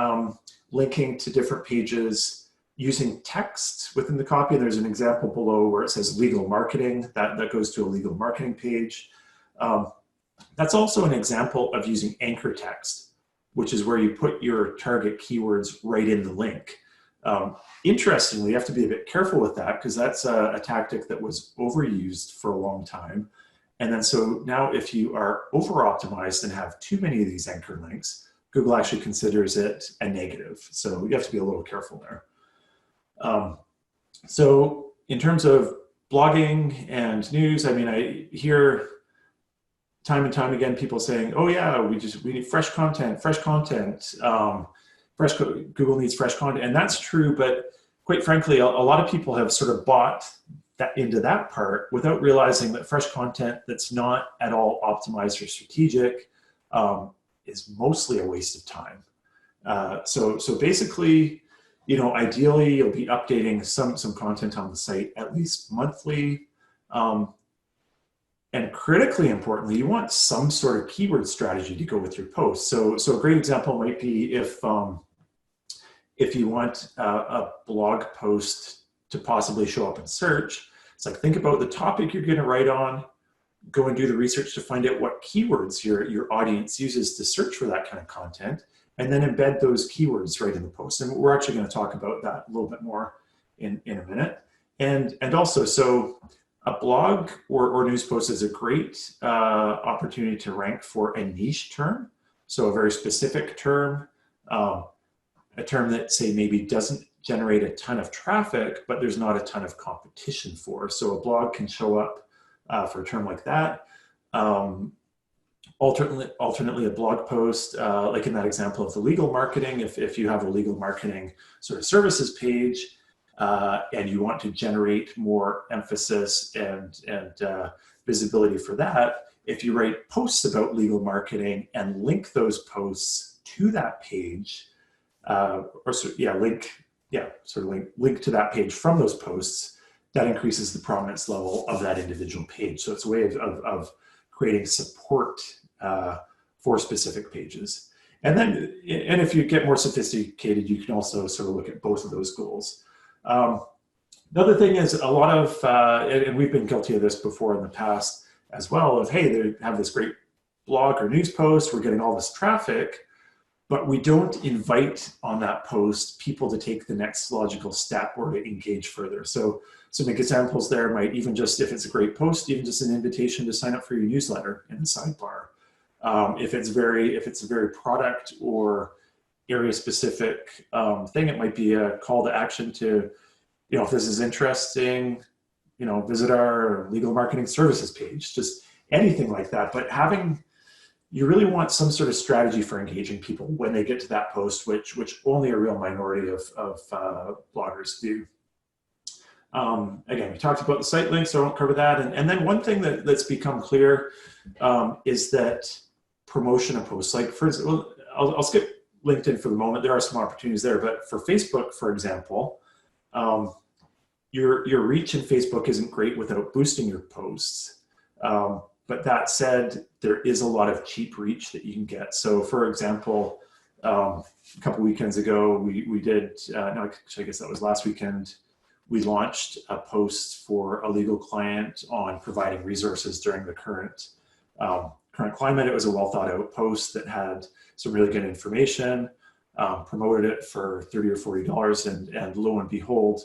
linking to different pages using text within the copy. And there's an example below where it says legal marketing, that goes to a legal marketing page. That's also an example of using anchor text, which is where you put your target keywords right in the link. Interestingly, you have to be a bit careful with that, because that's a tactic that was overused for a long time. And then so now if you are over-optimized and have too many of these anchor links, Google actually considers it a negative. So you have to be a little careful there. So in terms of blogging and news, I mean, I hear time and time again people saying, oh yeah, we need fresh content. Google needs fresh content. And that's true, but quite frankly, a lot of people have sort of bought into that part without realizing that fresh content that's not at all optimized or strategic is mostly a waste of time. So basically, you know, ideally you'll be updating some content on the site at least monthly. And critically importantly, you want some sort of keyword strategy to go with your posts. So a great example might be if you want a blog post to possibly show up in search, It's like, think about the topic you're going to write on, go and do the research to find out what keywords your audience uses to search for that kind of content, and then embed those keywords right in the post. And we're actually going to talk about that a little bit more in a minute. And also, so a blog or news post is a great opportunity to rank for a niche term. So a very specific term, a term that, say, maybe doesn't generate a ton of traffic, but there's not a ton of competition for. So a blog can show up for a term like that. Alternately, a blog post, like in that example of the legal marketing, if you have a legal marketing sort of services page and you want to generate more emphasis and visibility for that, if you write posts about legal marketing and link those posts to that page, link to that page from those posts, that increases the prominence level of that individual page. So it's a way of creating support for specific pages. And if you get more sophisticated, you can also sort of look at both of those goals. Another thing is a lot of, and we've been guilty of this before in the past as well, of, hey, they have this great blog or news post, we're getting all this traffic, but we don't invite on that post people to take the next logical step or to engage further. So some examples there might even just, if it's a great post, even just an invitation to sign up for your newsletter in the sidebar. If it's a very product or area specific thing, it might be a call to action to, if this is interesting, visit our legal marketing services page, just anything like that. But you really want some sort of strategy for engaging people when they get to that post, which only a real minority of bloggers do. Again, we talked about the site links, so I won't cover that. And then one thing that's become clear is that promotion of posts, like for example, I'll skip LinkedIn for the moment. There are some opportunities there, but for Facebook, for example, your reach in Facebook isn't great without boosting your posts. But that said, there is a lot of cheap reach that you can get. So for example, a couple weekends ago, we did, no, actually I guess that was last weekend, we launched a post for a legal client on providing resources during the current climate. It was a well thought out post that had some really good information, promoted it for $30 or $40, and lo and behold,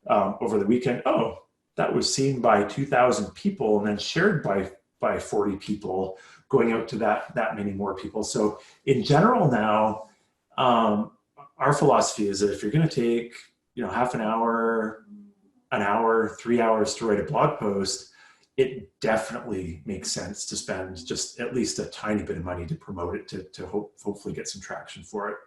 over the weekend, that was seen by 2,000 people and then shared by 40 people, going out to that many more people. So in general now, our philosophy is that if you're going to take half an hour, 3 hours to write a blog post, it definitely makes sense to spend just at least a tiny bit of money to promote it to hopefully get some traction for it.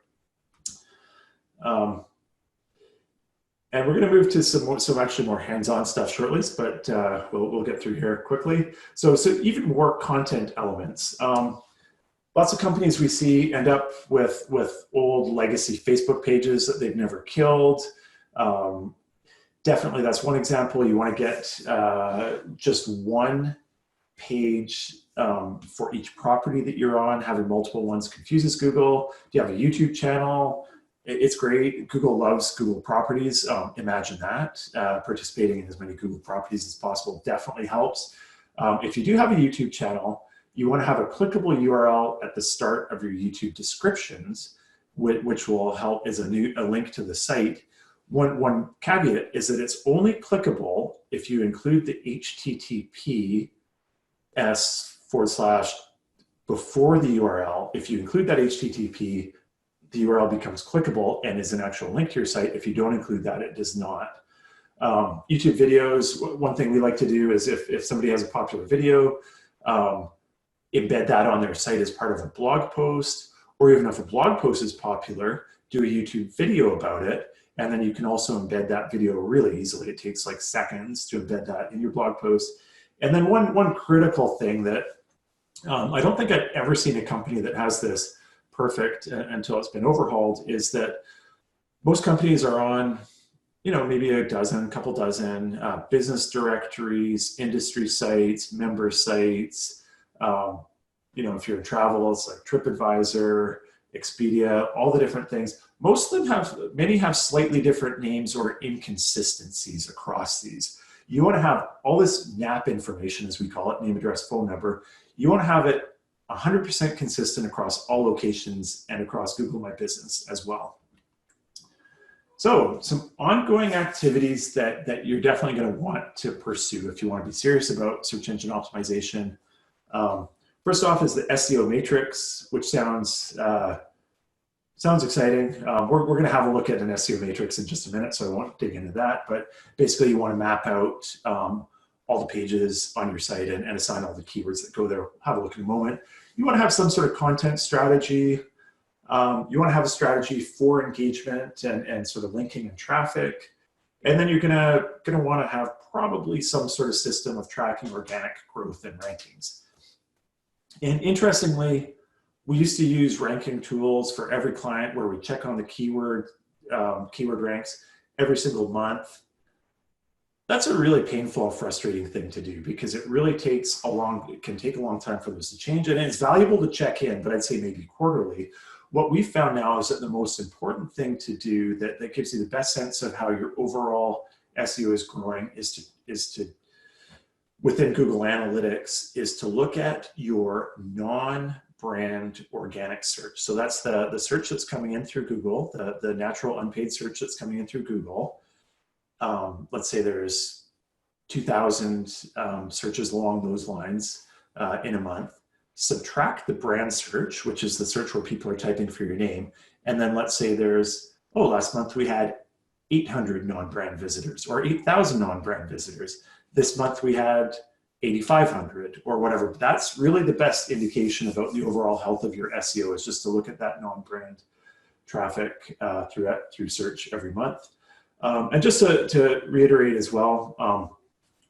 And we're going to move to some actually more hands-on stuff shortly, but we'll get through here quickly. So even more content elements. Lots of companies we see end up with old legacy Facebook pages that they've never killed. Definitely, that's one example. You want to get just one page for each property that you're on. Having multiple ones confuses Google. Do you have a YouTube channel? It's great. Google loves Google properties. Imagine that. Participating in as many Google properties as possible definitely helps. If you do have a YouTube channel, you want to have a clickable URL at the start of your YouTube descriptions, which will help as a link to the site. One caveat is that it's only clickable if you include the HTTPS / before the URL. If you include that HTTP, the URL becomes clickable and is an actual link to your site. If you don't include that, it does not. YouTube videos, one thing we like to do is if somebody has a popular video, embed that on their site as part of a blog post, or even if a blog post is popular, do a YouTube video about it. And then you can also embed that video really easily. It takes like seconds to embed that in your blog post. And then one critical thing that I don't think I've ever seen a company that has this perfect until it's been overhauled is that most companies are on, maybe a couple dozen business directories, industry sites, member sites. If you're in travel, it's like TripAdvisor, Expedia, all the different things. Most of them many have slightly different names or inconsistencies across these. You want to have all this NAP information, as we call it, name, address, phone number. You want to have it 100% consistent across all locations and across Google My Business as well. So some ongoing activities that you're definitely going to want to pursue if you want to be serious about search engine optimization. First off is the SEO matrix, which sounds exciting. We're going to have a look at an SEO matrix in just a minute, so I won't dig into that. But basically, you want to map out all the pages on your site and assign all the keywords that go there. We'll have a look in a moment. You want to have some sort of content strategy. You want to have a strategy for engagement and sort of linking and traffic. And then you're gonna want to have probably some sort of system of tracking organic growth and rankings. And interestingly, we used to use ranking tools for every client where we check on the keyword ranks every single month. That's a really painful, frustrating thing to do because it really can take a long time for those to change. And it's valuable to check in, but I'd say maybe quarterly. What we found now is that the most important thing to do that gives you the best sense of how your overall SEO is growing is to within Google Analytics is to look at your non-brand organic search. So that's the search that's coming in through Google, the natural unpaid search that's coming in through Google. Let's say there's 2,000 searches along those lines in a month. Subtract the brand search, which is the search where people are typing for your name. And then let's say there's, last month we had 800 non-brand visitors or 8,000 non-brand visitors. This month we had 8,500 or whatever. That's really the best indication about the overall health of your SEO is just to look at that non-brand traffic through search every month. And just to reiterate as well,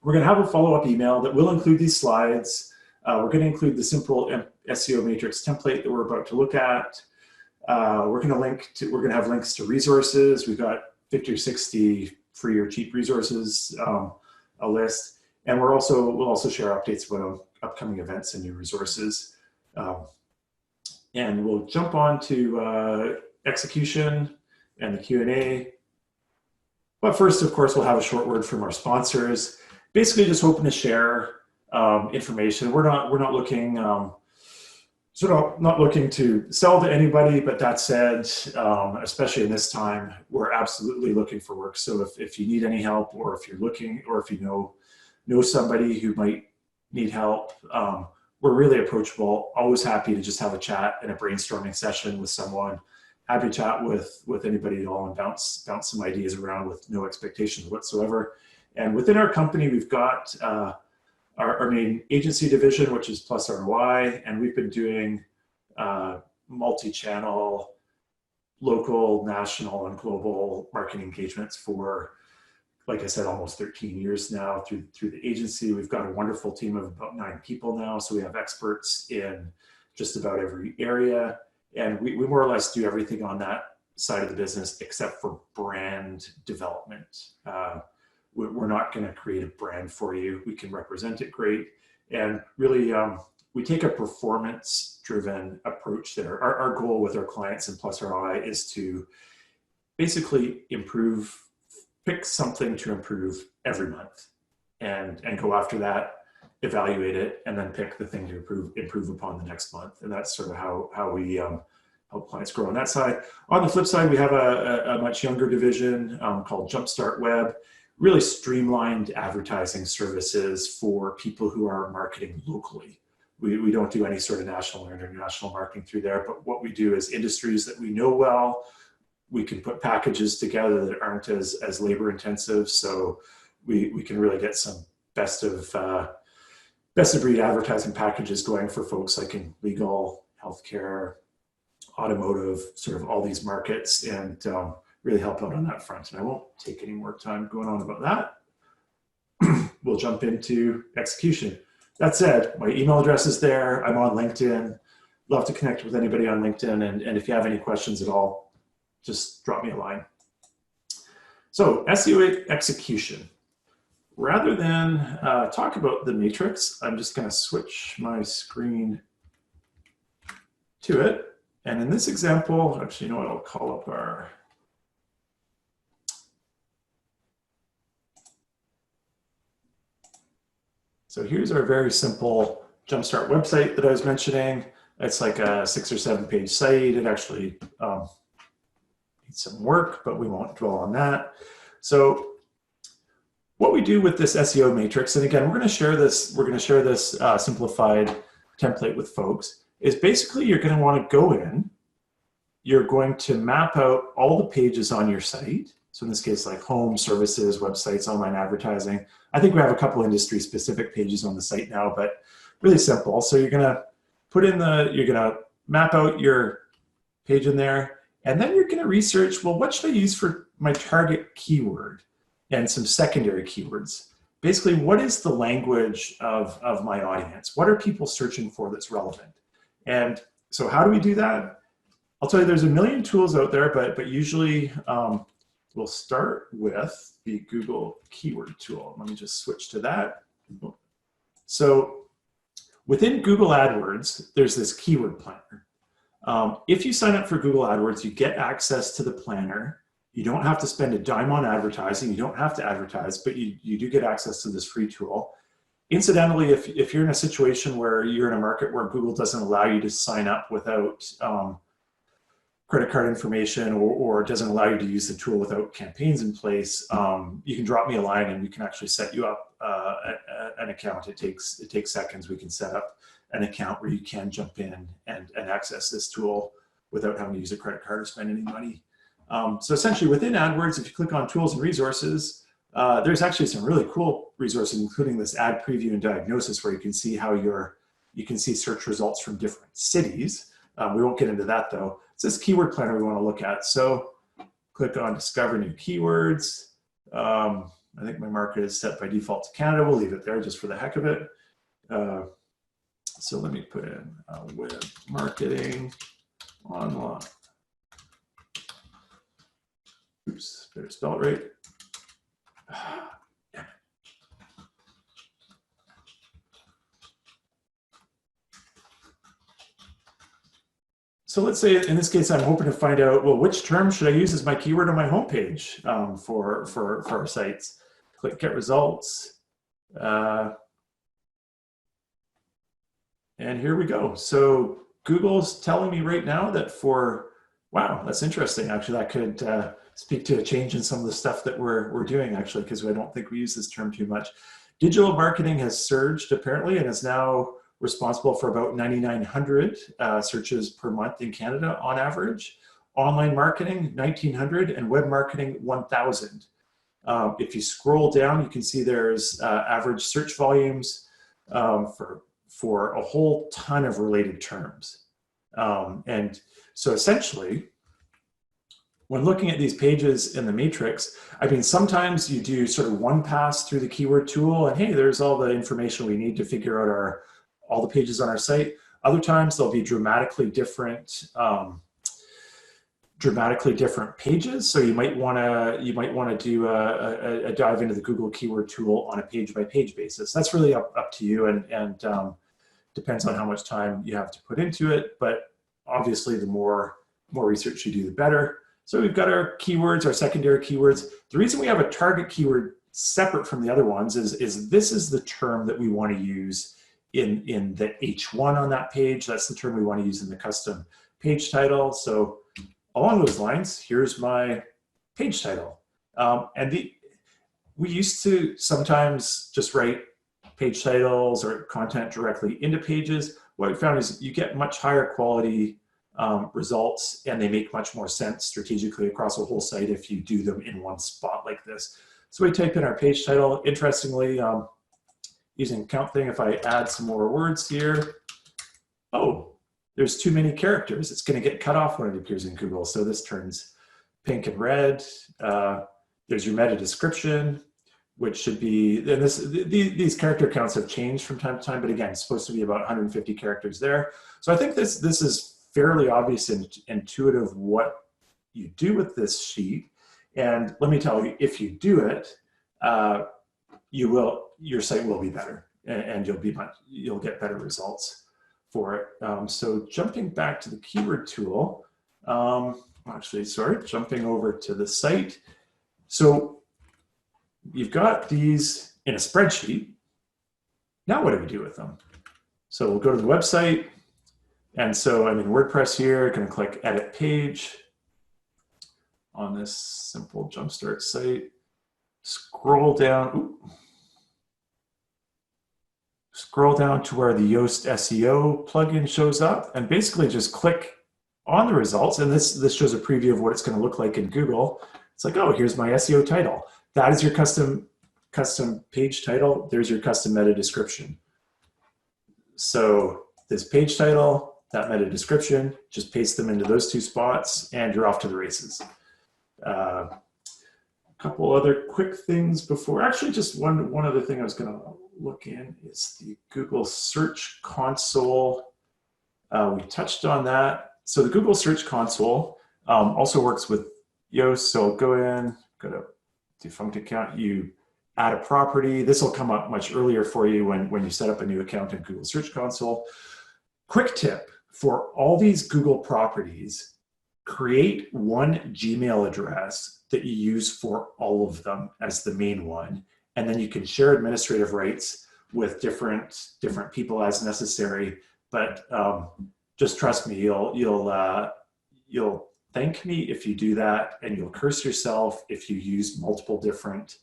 we're going to have a follow-up email that will include these slides. We're going to include the simple SEO matrix template that we're about to look at. We're going to have links to resources. We've got 50 or 60 free or cheap resources, a list, and we'll also share updates about upcoming events and new resources. And we'll jump on to execution and the Q&A. But first, of course, we'll have a short word from our sponsors. Basically, just hoping to share information. We're not looking not looking to sell to anybody, but that said, especially in this time, we're absolutely looking for work. So if you need any help, or if you're looking, or if you know somebody who might need help, we're really approachable. Always happy to just have a chat and a brainstorming session with someone. Happy to chat with anybody at all and bounce some ideas around with no expectations whatsoever. And within our company, we've got our main agency division, which is Plus ROI, and we've been doing multi-channel, local, national, and global marketing engagements for, like I said, almost 13 years now through the agency. We've got a wonderful team of about 9 people now, so we have experts in just about every area, and we more or less do everything on that side of the business except for brand development. We're not going to create a brand for you. We can represent it great. And really, we take a performance-driven approach there. Our goal with our clients in Plus ROI is to basically pick something to improve every month and go after that, evaluate it, and then pick the thing to improve upon the next month. And that's sort of how we help clients grow on that side. On the flip side, we have a much younger division called Jumpstart Web. Really streamlined advertising services for people who are marketing locally. We don't do any sort of national or international marketing through there, but what we do is industries that we know well. We can put packages together that aren't as labor intensive, so we can really get some best of breed advertising packages going for folks like in legal, healthcare, automotive, sort of all these markets, and really help out on that front. And I won't take any more time going on about that. We'll jump into execution. That said, my email address is there. I'm on LinkedIn. Love to connect with anybody on LinkedIn. And if you have any questions at all, just drop me a line. So SEO execution. Rather than talk about the matrix, I'm just going to switch my screen to it. And in this example, actually, you know what, I'll call up our So here's our very simple Jumpstart website that I was mentioning. It's like a 6 or 7 page site. It actually needs some work, but we won't dwell on that. So what we do with this SEO matrix, and again, we're going to share this simplified template with folks, is basically you're going to want to go in, you're going to map out all the pages on your site. So in this case, like home, services, websites, online advertising. I think we have a couple industry specific pages on the site now, but really simple. So you're going to you're going to map out your page in there, and then you're going to research, well, what should I use for my target keyword and some secondary keywords? Basically, what is the language of my audience? What are people searching for that's relevant? And so how do we do that? I'll tell you, there's a million tools out there, but usually we'll start with the Google keyword tool. Let me just switch to that. So within Google AdWords, there's this keyword planner. If you sign up for Google AdWords, you get access to the planner. You don't have to spend a dime on advertising. You don't have to advertise, but you do get access to this free tool. Incidentally, if you're in a situation where you're in a market where Google doesn't allow you to sign up without credit card information or doesn't allow you to use the tool without campaigns in place, you can drop me a line and we can actually set you up an account. It takes seconds. We can set up an account where you can jump in and access this tool without having to use a credit card or spend any money. So essentially within AdWords, if you click on tools and resources, there's actually some really cool resources, including this ad preview and diagnosis, where you can see how you can see search results from different cities. We won't get into that though. It's this keyword planner we want to look at. So click on discover new keywords. I think my market is set by default to Canada. We'll leave it there just for the heck of it. So let me put in web marketing online. Oops, better spell it right. Damn it. So let's say in this case, I'm hoping to find out, well, which term should I use as my keyword on my homepage for our sites? Click get results. And here we go. So Google's telling me right now that wow, that's interesting. Actually, that could speak to a change in some of the stuff that we're doing, actually, because I don't think we use this term too much. Digital marketing has surged, apparently, and is now responsible for about 9,900 searches per month in Canada on average. Online marketing, 1,900, and web marketing, 1,000. If you scroll down, you can see there's average search volumes for a whole ton of related terms. And so essentially, when looking at these pages in the matrix, I mean, sometimes you do sort of one pass through the keyword tool and hey, there's all the information we need to figure out all the pages on our site. Other times they'll be dramatically different pages. So you might want to do a dive into the Google keyword tool on a page by page basis. That's really up to you and depends on how much time you have to put into it. But obviously the more research you do, the better. So we've got our keywords, our secondary keywords. The reason we have a target keyword separate from the other ones is this is the term that we want to use in the H1 on that page. That's the term we want to use in the custom page title. So along those lines, here's my page title. We used to sometimes just write page titles or content directly into pages. What we found is you get much higher quality results, and they make much more sense strategically across a whole site if you do them in one spot like this. So we type in our page title. Interestingly, using count thing, if I add some more words here, oh, there's too many characters. It's going to get cut off when it appears in Google. So this turns pink and red. There's your meta description, which should be, and these character counts have changed from time to time, but again, it's supposed to be about 150 characters there. So I think this is fairly obvious and intuitive what you do with this sheet. And let me tell you, if you do it, your site will be better, and you'll get better results for it. So jumping back to the keyword tool, jumping over to the site. So you've got these in a spreadsheet. Now what do we do with them? So we'll go to the website. And so I'm in WordPress here, going to click Edit Page on this simple Jumpstart site. Scroll down. Scroll down to where the Yoast SEO plugin shows up, and basically just click on the results. And this shows a preview of what it's going to look like in Google. It's like, oh, here's my SEO title. That is your custom page title. There's your custom meta description. So this page title, that meta description, just paste them into those two spots, and you're off to the races. A couple other quick things before, actually just one other thing I was going to look in is the Google Search Console. We touched on that. So the Google Search Console also works with Yoast. So go in, go to defunct account, you add a property. This will come up much earlier for you when you set up a new account in Google Search Console. Quick tip, for all these Google properties, create one Gmail address that you use for all of them as the main one. And then you can share administrative rights with different people as necessary. But just trust me, you'll thank me if you do that, and you'll curse yourself if you use multiple different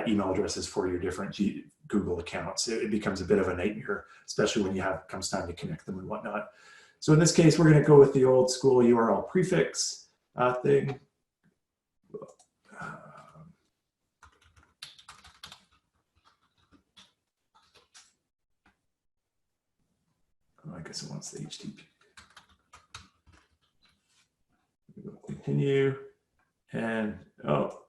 email addresses for your different Google accounts. It becomes a bit of a nightmare, especially when comes time to connect them and whatnot. So in this case, we're going to go with the old school URL prefix thing. I guess it wants the HTTP. Continue, and oh,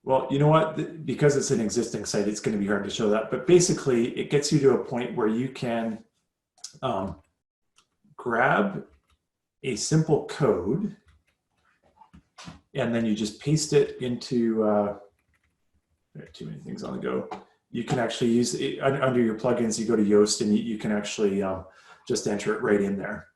well, you know what? Because it's an existing site, it's going to be hard to show that. But basically, it gets you to a point where you can grab a simple code, and then you just paste it into. There are too many things on the go. You can actually use it under your plugins. You go to Yoast, and you can actually just enter it right in there.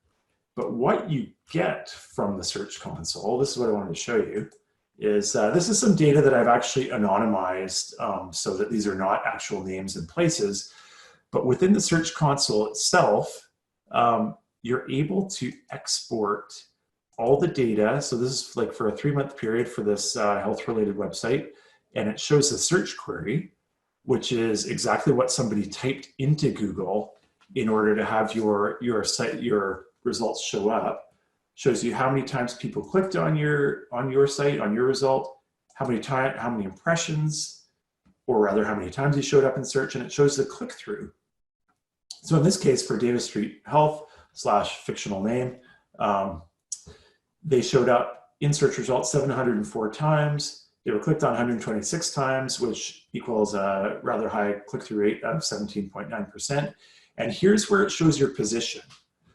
But what you get from the Search Console, this is what I wanted to show you, is this is some data that I've actually anonymized so that these are not actual names and places. But within the Search Console itself, you're able to export all the data. So this is like for a 3-month period for this health-related website. And it shows the search query, which is exactly what somebody typed into Google in order to have your results show up. Shows you how many times people clicked on your site, on your result, how many impressions, or rather how many times you showed up in search, and it shows the click-through. So in this case, for Davis Street Health / fictional name, they showed up in search results 704 times. They were clicked on 126 times, which equals a rather high click-through rate of 17.9%. And here's where it shows your position.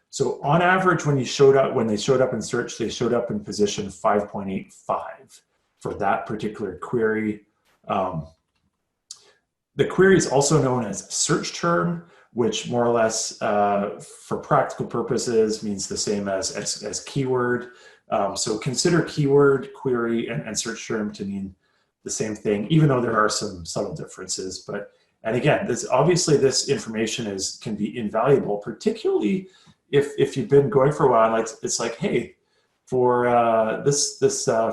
So on average, when they showed up in search, they showed up in position 5.85 for that particular query. The query is also known as search term, which more or less, for practical purposes, means the same as keyword. So consider keyword, query, and search term to mean the same thing, even though there are some subtle differences. And again, obviously this information can be invaluable, particularly if you've been going for a while. It's like, hey, for this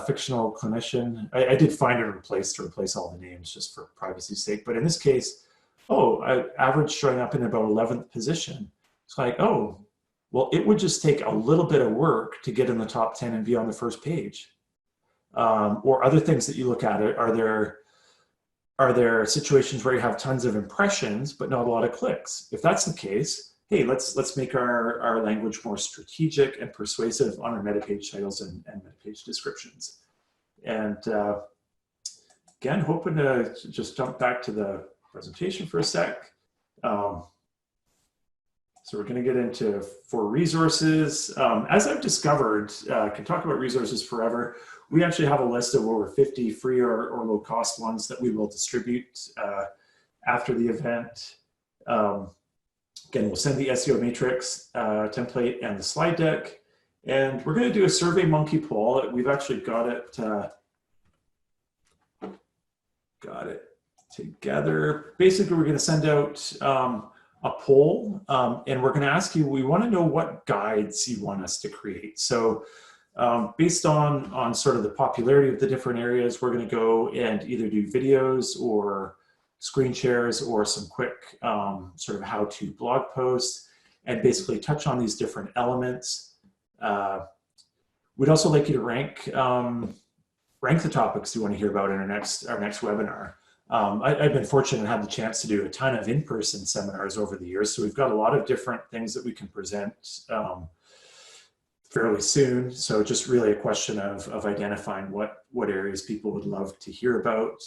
fictional clinician, I did find a place to replace all the names just for privacy's sake. But in this case, average showing up in about 11th position. It's like, oh, well, it would just take a little bit of work to get in the top 10 and be on the first page. Or other things that you look at, are there situations where you have tons of impressions but not a lot of clicks? If that's the case, hey, let's make our language more strategic and persuasive on our meta page titles and meta page descriptions. And again, hoping to just jump back to the presentation for a sec. So we're going to get into for resources. As I've discovered, I can talk about resources forever. We actually have a list of over 50 free or low cost ones that we will distribute after the event. Again, we'll send the SEO Matrix template and the slide deck. And we're going to do a Survey Monkey poll. We've actually got it together. Basically, we're going to send out a poll, and we're going to ask you, we want to know what guides you want us to create. So based on sort of the popularity of the different areas, we're going to go and either do videos or screen shares or some quick sort of how-to blog posts, and basically touch on these different elements. We'd also like you to rank the topics you want to hear about in our next webinar. I've been fortunate to have the chance to do a ton of in-person seminars over the years, so we've got a lot of different things that we can present fairly soon. So just really a question of identifying what areas people would love to hear about,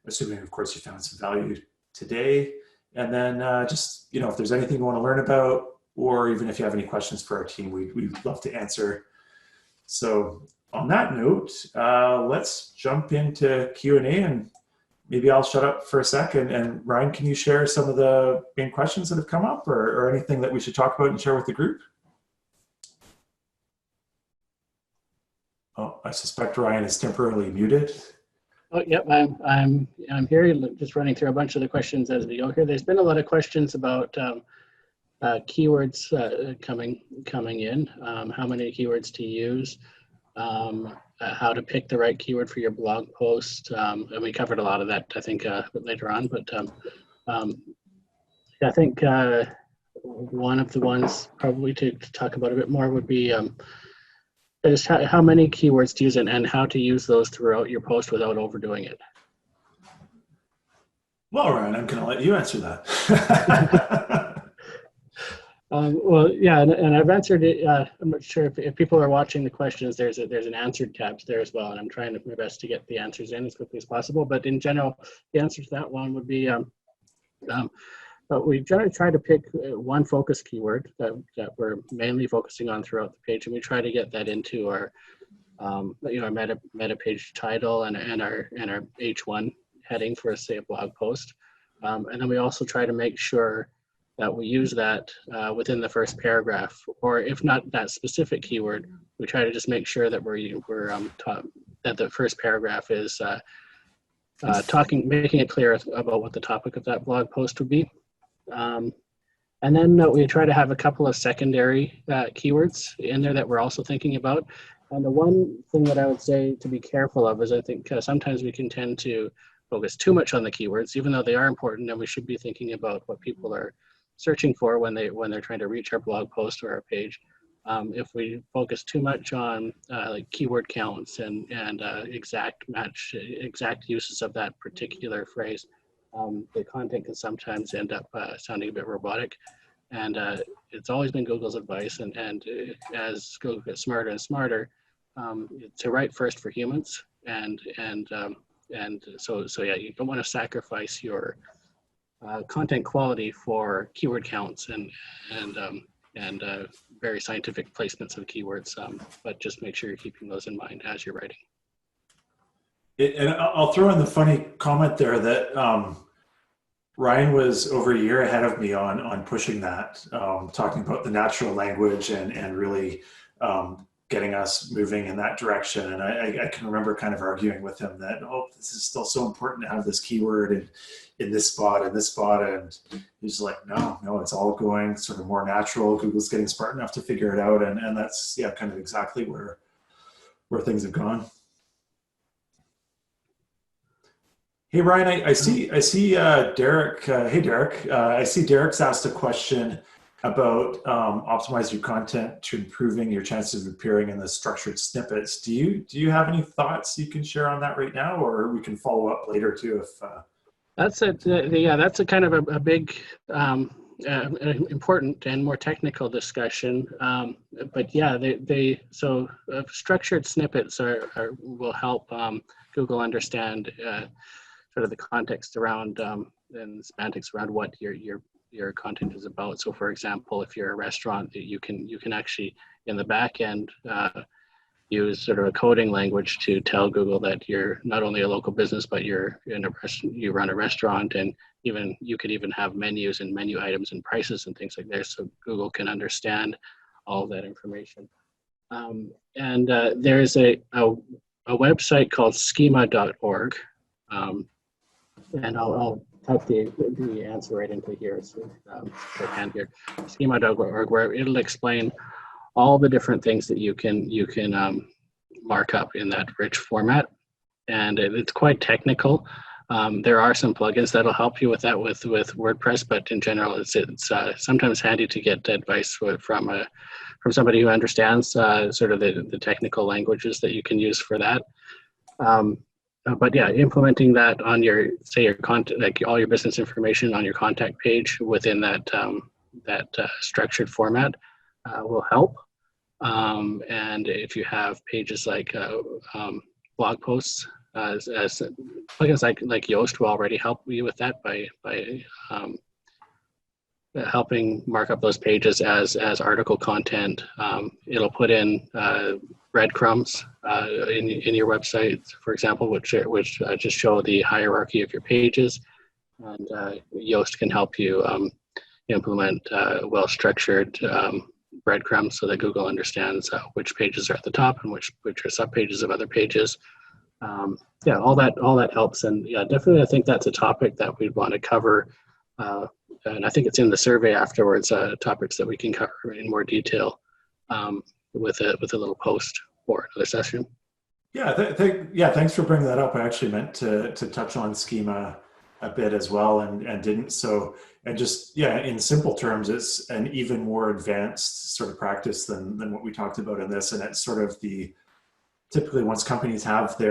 assuming of course you found some value today. And then just, if there's anything you want to learn about, or even if you have any questions for our team, we'd love to answer. So on that note, let's jump into Q&A, and maybe I'll shut up for a second. And Ryan, can you share some of the main questions that have come up, or anything that we should talk about and share with the group? Oh, I suspect Ryan is temporarily muted. Oh, yep, I'm here, just running through a bunch of the questions as we go here. There's been a lot of questions about keywords coming in, how many keywords to use, how to pick the right keyword for your blog post, and we covered a lot of that, I think, later on. But I think one of the ones probably to talk about a bit more would be is how many keywords to use and how to use those throughout your post without overdoing it. Well, Ryan, I'm going to let you answer that. Well, yeah, and I've answered it. I'm not sure if people are watching the questions. There's an answered tab there as well, and I'm trying my best to get the answers in as quickly as possible. But in general, the answer to that one would be, but we generally try to pick one focus keyword that we're mainly focusing on throughout the page, and we try to get that into our, our meta page title and our H1 heading for, say, a blog post, and then we also try to make sure that we use that within the first paragraph, or if not that specific keyword, we try to just make sure that that the first paragraph is making it clear about what the topic of that blog post would be. And then we try to have a couple of secondary keywords in there that we're also thinking about. And the one thing that I would say to be careful of is I think sometimes we can tend to focus too much on the keywords, even though they are important, and we should be thinking about what people are searching for when they're trying to reach our blog post or our page. If we focus too much on like keyword counts and exact uses of that particular phrase, the content can sometimes end up sounding a bit robotic. And it's always been Google's advice, and as Google gets smarter and smarter, to write first for humans, and so yeah, you don't want to sacrifice your content quality for keyword counts and very scientific placements of keywords, but just make sure you're keeping those in mind as you're writing. And I'll throw in the funny comment there that Ryan was over a year ahead of me on pushing that, talking about the natural language and really getting us moving in that direction. And I can remember kind of arguing with him that, oh, this is still so important to have this keyword in this spot and this spot. And he's like, no, it's all going sort of more natural. Google's getting smart enough to figure it out. And that's, yeah, kind of exactly where things have gone. Hey, Ryan, I see Derek. Hey, Derek. I see Derek's asked a question about optimize your content to improving your chances of appearing in the structured snippets. Do you have any thoughts you can share on that right now, or we can follow up later too if... That's a kind of a big, important and more technical discussion. But yeah, so structured snippets will help Google understand sort of the context around and the semantics around what your content is about. So for example, if you're a restaurant, you can actually in the back end use sort of a coding language to tell Google that you're not only a local business, but you run a restaurant, and you could even have menus and menu items and prices and things like that, so Google can understand all of that information. And there's a website called schema.org. And I'll type the answer right into here. So I can here, schema.org, where it'll explain all the different things that you can mark up in that rich format, and it's quite technical. There are some plugins that'll help you with that with WordPress, but in general, it's sometimes handy to get advice from somebody who understands sort of the technical languages that you can use for that. But yeah, implementing that on your content, like all your business information on your contact page within that structured format will help. And if you have pages like blog posts, as plugins like Yoast will already help you with that by helping mark up those pages as article content. It'll put in breadcrumbs in your website, for example, which just show the hierarchy of your pages. And Yoast can help you implement well-structured breadcrumbs so that Google understands which pages are at the top and which are subpages of other pages. Yeah, all that helps. And yeah, definitely I think that's a topic that we'd want to cover. And I think it's in the survey afterwards, topics that we can cover in more detail with a little post or another session. Yeah, thanks for bringing that up. I actually meant to touch on schema a bit as well and didn't. So, and just, yeah, in simple terms, it's an even more advanced sort of practice than what we talked about in this. And it's sort of typically once companies have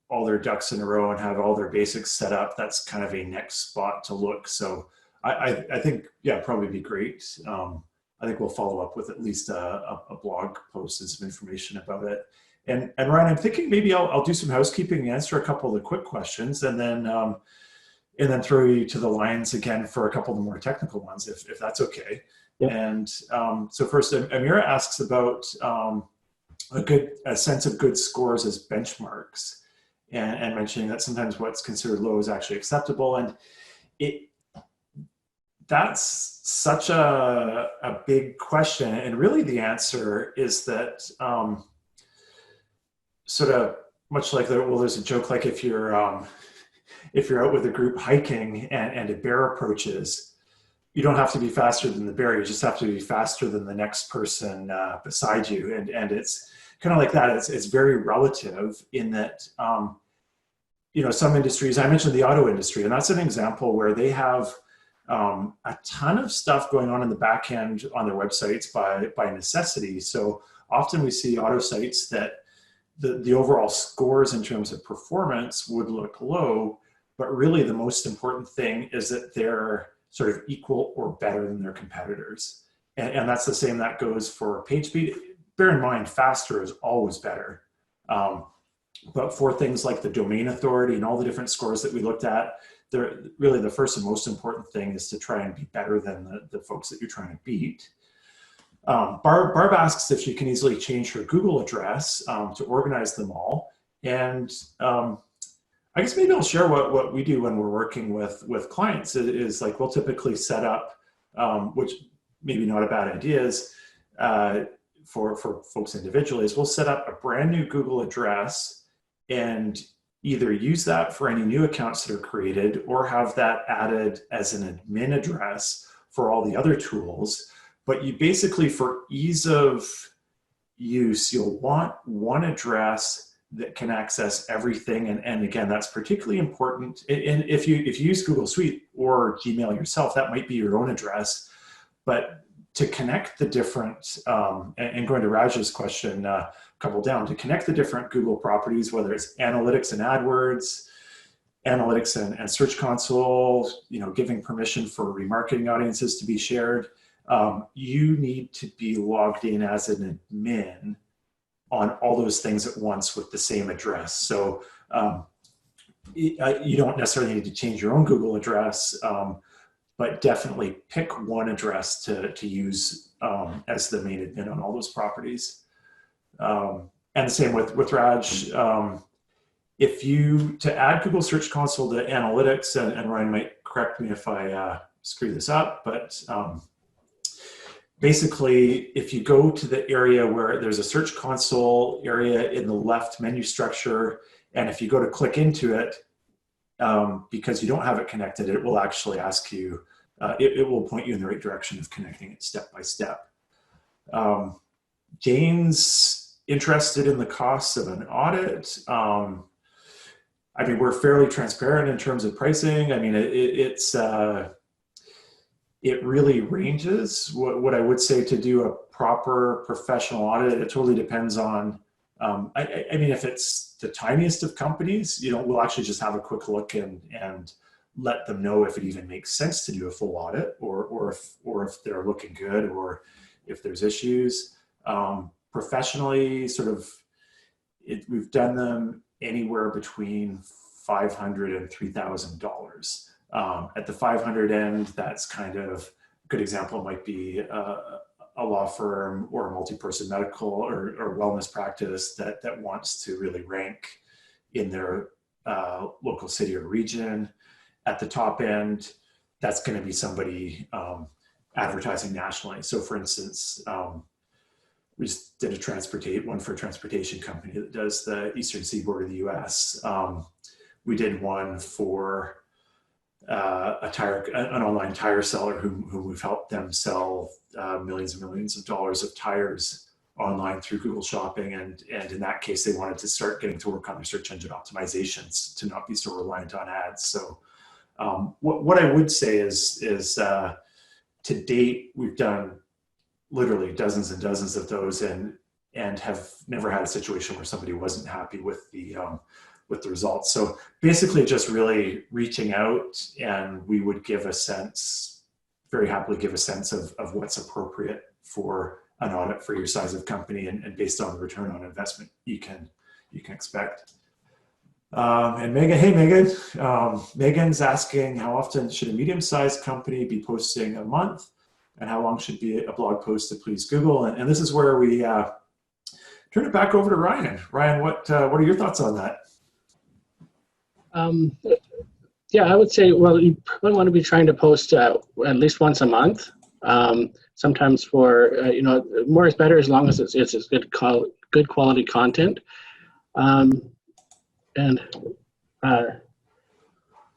all their ducks in a row and have all their basics set up, that's kind of a next spot to look. So I think, yeah, probably be great. I think we'll follow up with at least a blog post and some information about it. And Ryan, I'm thinking maybe I'll do some housekeeping and answer a couple of the quick questions, and then throw you to the lines again for a couple of the more technical ones, if that's okay. Yep. And so first, Amira asks about a sense of good scores as benchmarks, and mentioning that sometimes what's considered low is actually acceptable. And that's such a big question. And really the answer is that sort of much like there's a joke, like if you're out with a group hiking and a bear approaches, you don't have to be faster than the bear, you just have to be faster than the next person beside you. And it's kind of like that. It's very relative in that, some industries, I mentioned the auto industry, and that's an example where they have a ton of stuff going on in the back end on their websites by necessity. So often we see auto sites that the overall scores in terms of performance would look low, but really the most important thing is that they're sort of equal or better than their competitors. And that's the same that goes for PageSpeed. Bear in mind, faster is always better. But for things like the domain authority and all the different scores that we looked at, really the first and most important thing is to try and be better than the folks that you're trying to beat. Barb asks if you can easily change her Google address to organize them all. And I guess maybe I'll share what we do when we're working with clients is like we'll typically set up, which maybe not a bad idea is for folks individually, is we'll set up a brand new Google address and either use that for any new accounts that are created or have that added as an admin address for all the other tools. But you basically, for ease of use, you'll want one address that can access everything. And again, that's particularly important. And if you use Google Suite or Gmail yourself, that might be your own address. But to connect the different, and going to Raj's question, couple down, to connect the different Google properties, whether it's Analytics and AdWords, Analytics and Search Console, giving permission for remarketing audiences to be shared, you need to be logged in as an admin on all those things at once with the same address. So you don't necessarily need to change your own Google address, but definitely pick one address to use as the main admin on all those properties. And the same with Raj. To add Google Search Console to Analytics, and Ryan might correct me if I screw this up, but basically, if you go to the area where there's a Search Console area in the left menu structure, and if you go to click into it, because you don't have it connected, it will actually ask you, it will point you in the right direction of connecting it step by step. Jane's interested in the costs of an audit. I mean, we're fairly transparent in terms of pricing. I mean, it really ranges. What I would say to do a proper professional audit, it totally depends on, I mean, if it's the tiniest of companies, we'll actually just have a quick look and let them know if it even makes sense to do a full audit, or if they're looking good, or if there's issues. Professionally, sort of, we've done them anywhere between $500 and $3,000. At the 500 end, that's kind of a good example might be a law firm or a multi-person medical or wellness practice that wants to really rank in their local city or region. At the top end, that's going to be somebody advertising nationally. So for instance, we just did one for a transportation company that does the eastern seaboard of the US. We did one for an online tire seller who we've helped them sell millions and millions of dollars of tires online through Google Shopping. And in that case, they wanted to start getting to work on their search engine optimizations to not be so reliant on ads. So what I would say is to date, we've done literally dozens and dozens of those and have never had a situation where somebody wasn't happy with the results. So basically just really reaching out, and we would very happily give a sense of what's appropriate for an audit for your size of company and based on the return on investment you can expect. And Megan, hey Megan, Megan's asking, how often should a medium-sized company be posting a month, and how long should be a blog post to please Google? And this is where we turn it back over to Ryan. Ryan, what are your thoughts on that? Yeah, I would say, well, you probably want to be trying to post at least once a month. Sometimes for, more is better as long as it's good quality content. And how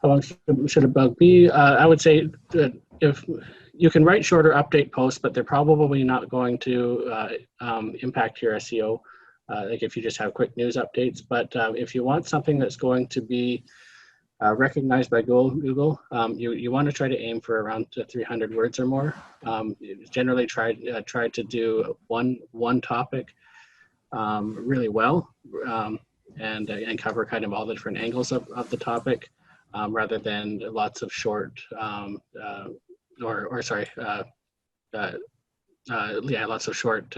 long should a blog be? I would say that if you can write shorter update posts, but they're probably not going to impact your SEO. Like if you just have quick news updates. But if you want something that's going to be recognized by Google, you want to try to aim for around 300 words or more. Generally try to do one topic really well, and cover kind of all the different angles of the topic, rather than lots of short lots of short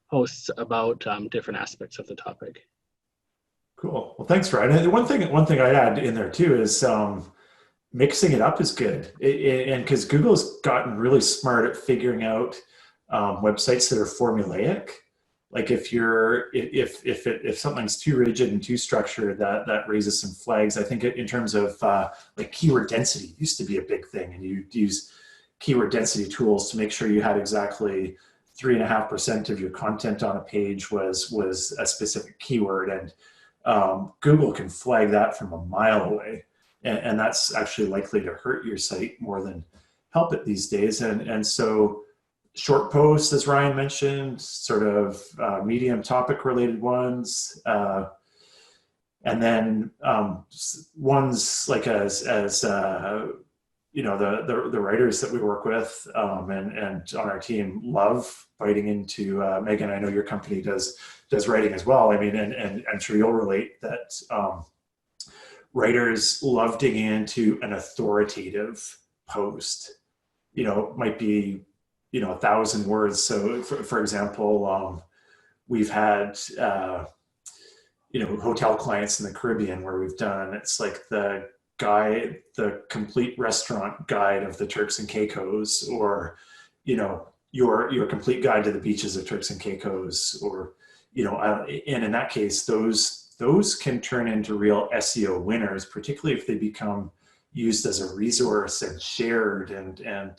posts about different aspects of the topic. Cool. Well, thanks, Ryan. And one thing I'd add in there too is mixing it up is good, and because Google's gotten really smart at figuring out websites that are formulaic. Like if something's too rigid and too structured, that raises some flags. I think in terms of like keyword density used to be a big thing, and you'd use keyword density tools to make sure you had exactly 3.5% of your content on a page was a specific keyword, and Google can flag that from a mile away, and that's actually likely to hurt your site more than help it these days. And so short posts, as Ryan mentioned, sort of medium topic related ones, and then ones like as the writers that we work with and on our team love biting into. Megan, I know your company does writing as well. I mean, and I'm sure you'll relate that writers love digging into an authoritative post. Might be 1,000 words. So for example, we've had hotel clients in the Caribbean where we've done, it's like the complete restaurant guide of the Turks and Caicos, or your complete guide to the beaches of Turks and Caicos, or and in that case, those can turn into real SEO winners, particularly if they become used as a resource and shared. And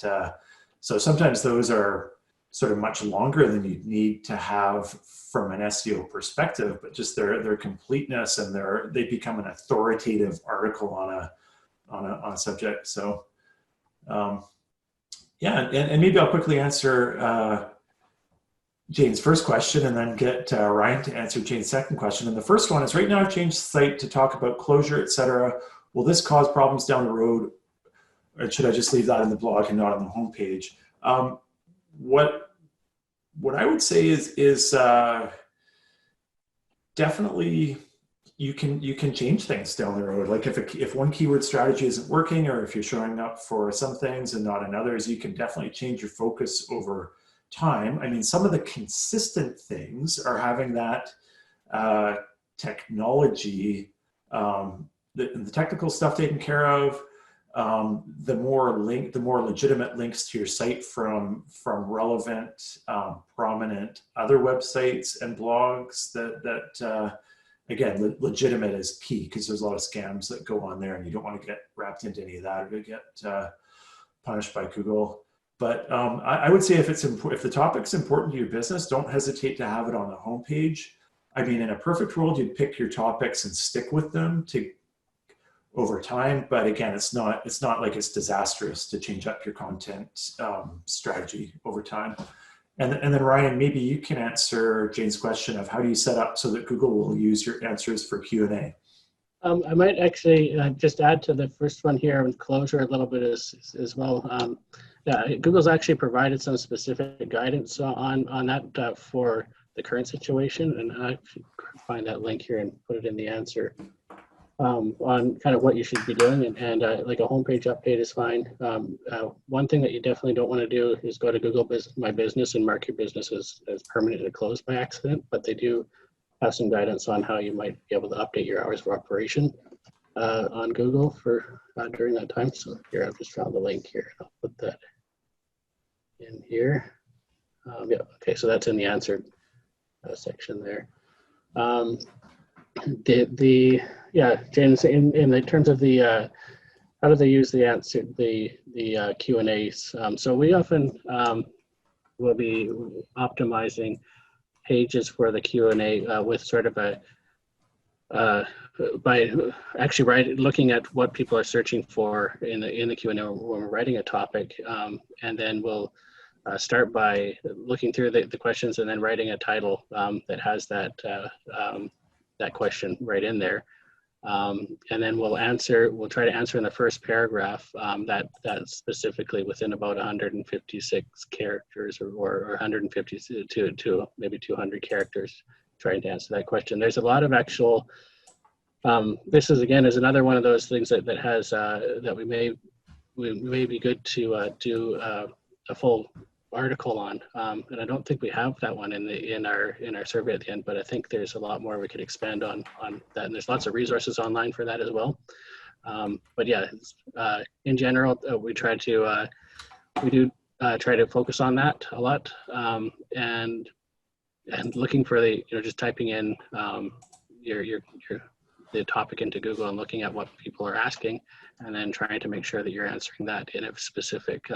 so sometimes those are sort of much longer than you'd need to have from an SEO perspective, but just their completeness and they become an authoritative article on a subject. So yeah, and maybe I'll quickly answer Jane's first question and then get Ryan to answer Jane's second question. And the first one is, right now I've changed the site to talk about closure, etc. Will this cause problems down the road, or should I just leave that in the blog and not on the homepage? What I would say is definitely you can change things down the road. Like if one keyword strategy isn't working, or if you're showing up for some things and not in others, you can definitely change your focus over time. I mean, some of the consistent things are having that technology, the technical stuff taken care of, the more legitimate links to your site from relevant, prominent other websites and blogs. That again, legitimate is key, because there's a lot of scams that go on there, and you don't want to get wrapped into any of that or to get punished by Google. But I would say if the topic's important to your business, don't hesitate to have it on the homepage. I mean, in a perfect world, you'd pick your topics and stick with them over time. But again, it's not like it's disastrous to change up your content strategy over time. And then Ryan, maybe you can answer Jane's question of how do you set up so that Google will use your answers for Q&A. I might actually just add to the first one here with closure a little bit as well. Yeah, Google's actually provided some specific guidance on that for the current situation, and I should find that link here and put it in the answer on kind of what you should be doing, and like a homepage update is fine. One thing that you definitely don't want to do is go to Google My Business and mark your business as permanently closed by accident, but they do have some guidance on how you might be able to update your hours of operation on Google for during that time. So here, I've just found the link here. I'll put that in here. Yeah, okay, so that's in the answered section there. Yeah, James, in the terms of the how do they use the Q&As? So we often will be optimizing pages for the Q&A with sort of a by actually looking at what people are searching for in the Q&A when we're writing a topic, and then we'll start by looking through the questions and then writing a title that has that question right in there. And then we'll try to answer in the first paragraph that specifically within about 156 characters or 150 to maybe 200 characters, trying to answer that question. There's a lot of actual, this is another one of those things that has, that we may be good to do a full article on, and I don't think we have that one in our survey at the end, but I think there's a lot more we could expand on that, and there's lots of resources online for that as well. But yeah, in general, we do try to focus on that a lot, and looking for just typing in the topic into Google and looking at what people are asking, and then trying to make sure that you're answering that in a specific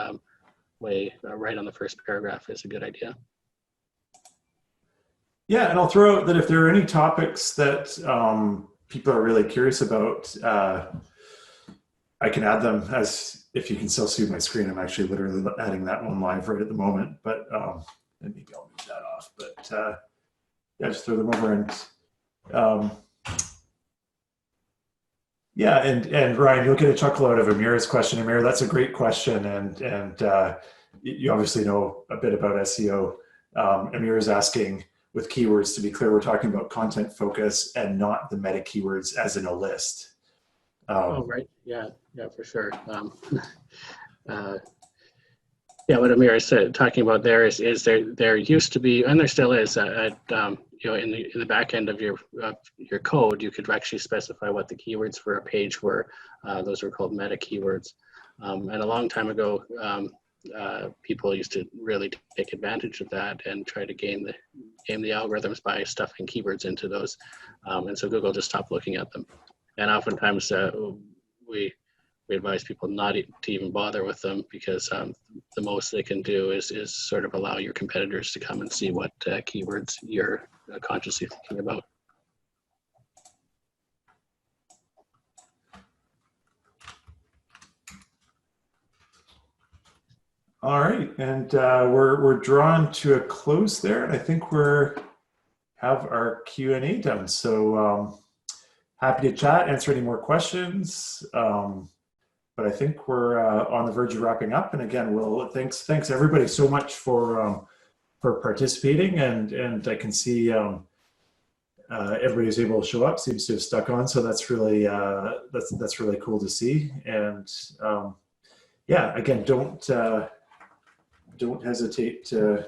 way right on the first paragraph is a good idea. Yeah, and I'll throw out that if there are any topics that people are really curious about, I can add them as, if you can still see my screen, I'm actually literally adding that one live right at the moment, but and maybe I'll move that off, but yeah, just throw them over. And yeah, and Ryan, you'll get a chuckle out of Amir's question. Amir, that's a great question, and you obviously know a bit about SEO. Amir is asking, with keywords, to be clear, we're talking about content focus and not the meta keywords as in a list. Oh, right. Yeah, for sure. Yeah, what Amir is talking about there is there used to be, and there still is, in the back end of your code, you could actually specify what the keywords for a page were. Those were called meta keywords. And a long time ago, people used to really take advantage of that and try to game the algorithms by stuffing keywords into those. And so Google just stopped looking at them. And oftentimes we we advise people not to even bother with them, because the most they can do is sort of allow your competitors to come and see what keywords you're consciously thinking about. All right, and we're drawn to a close there, and I think we're have our Q&A done. So happy to chat, answer any more questions. But I think we're on the verge of wrapping up. And again, thanks everybody so much for participating. And I can see everybody's able to show up, seems to have stuck on. So that's really that's really cool to see. And yeah, again, don't hesitate to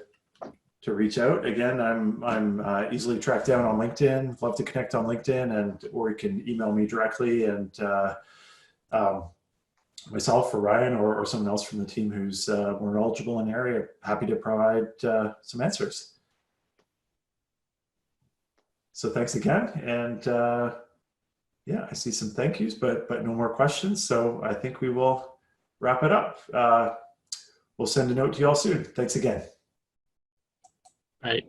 reach out. Again, I'm easily tracked down on LinkedIn. Love to connect on LinkedIn, or you can email me directly, and myself or Ryan or someone else from the team who's more knowledgeable in the area, happy to provide some answers. So thanks again, and yeah, I see some thank yous, but no more questions. So I think we will wrap it up. We'll send a note to you all soon. Thanks again. Right.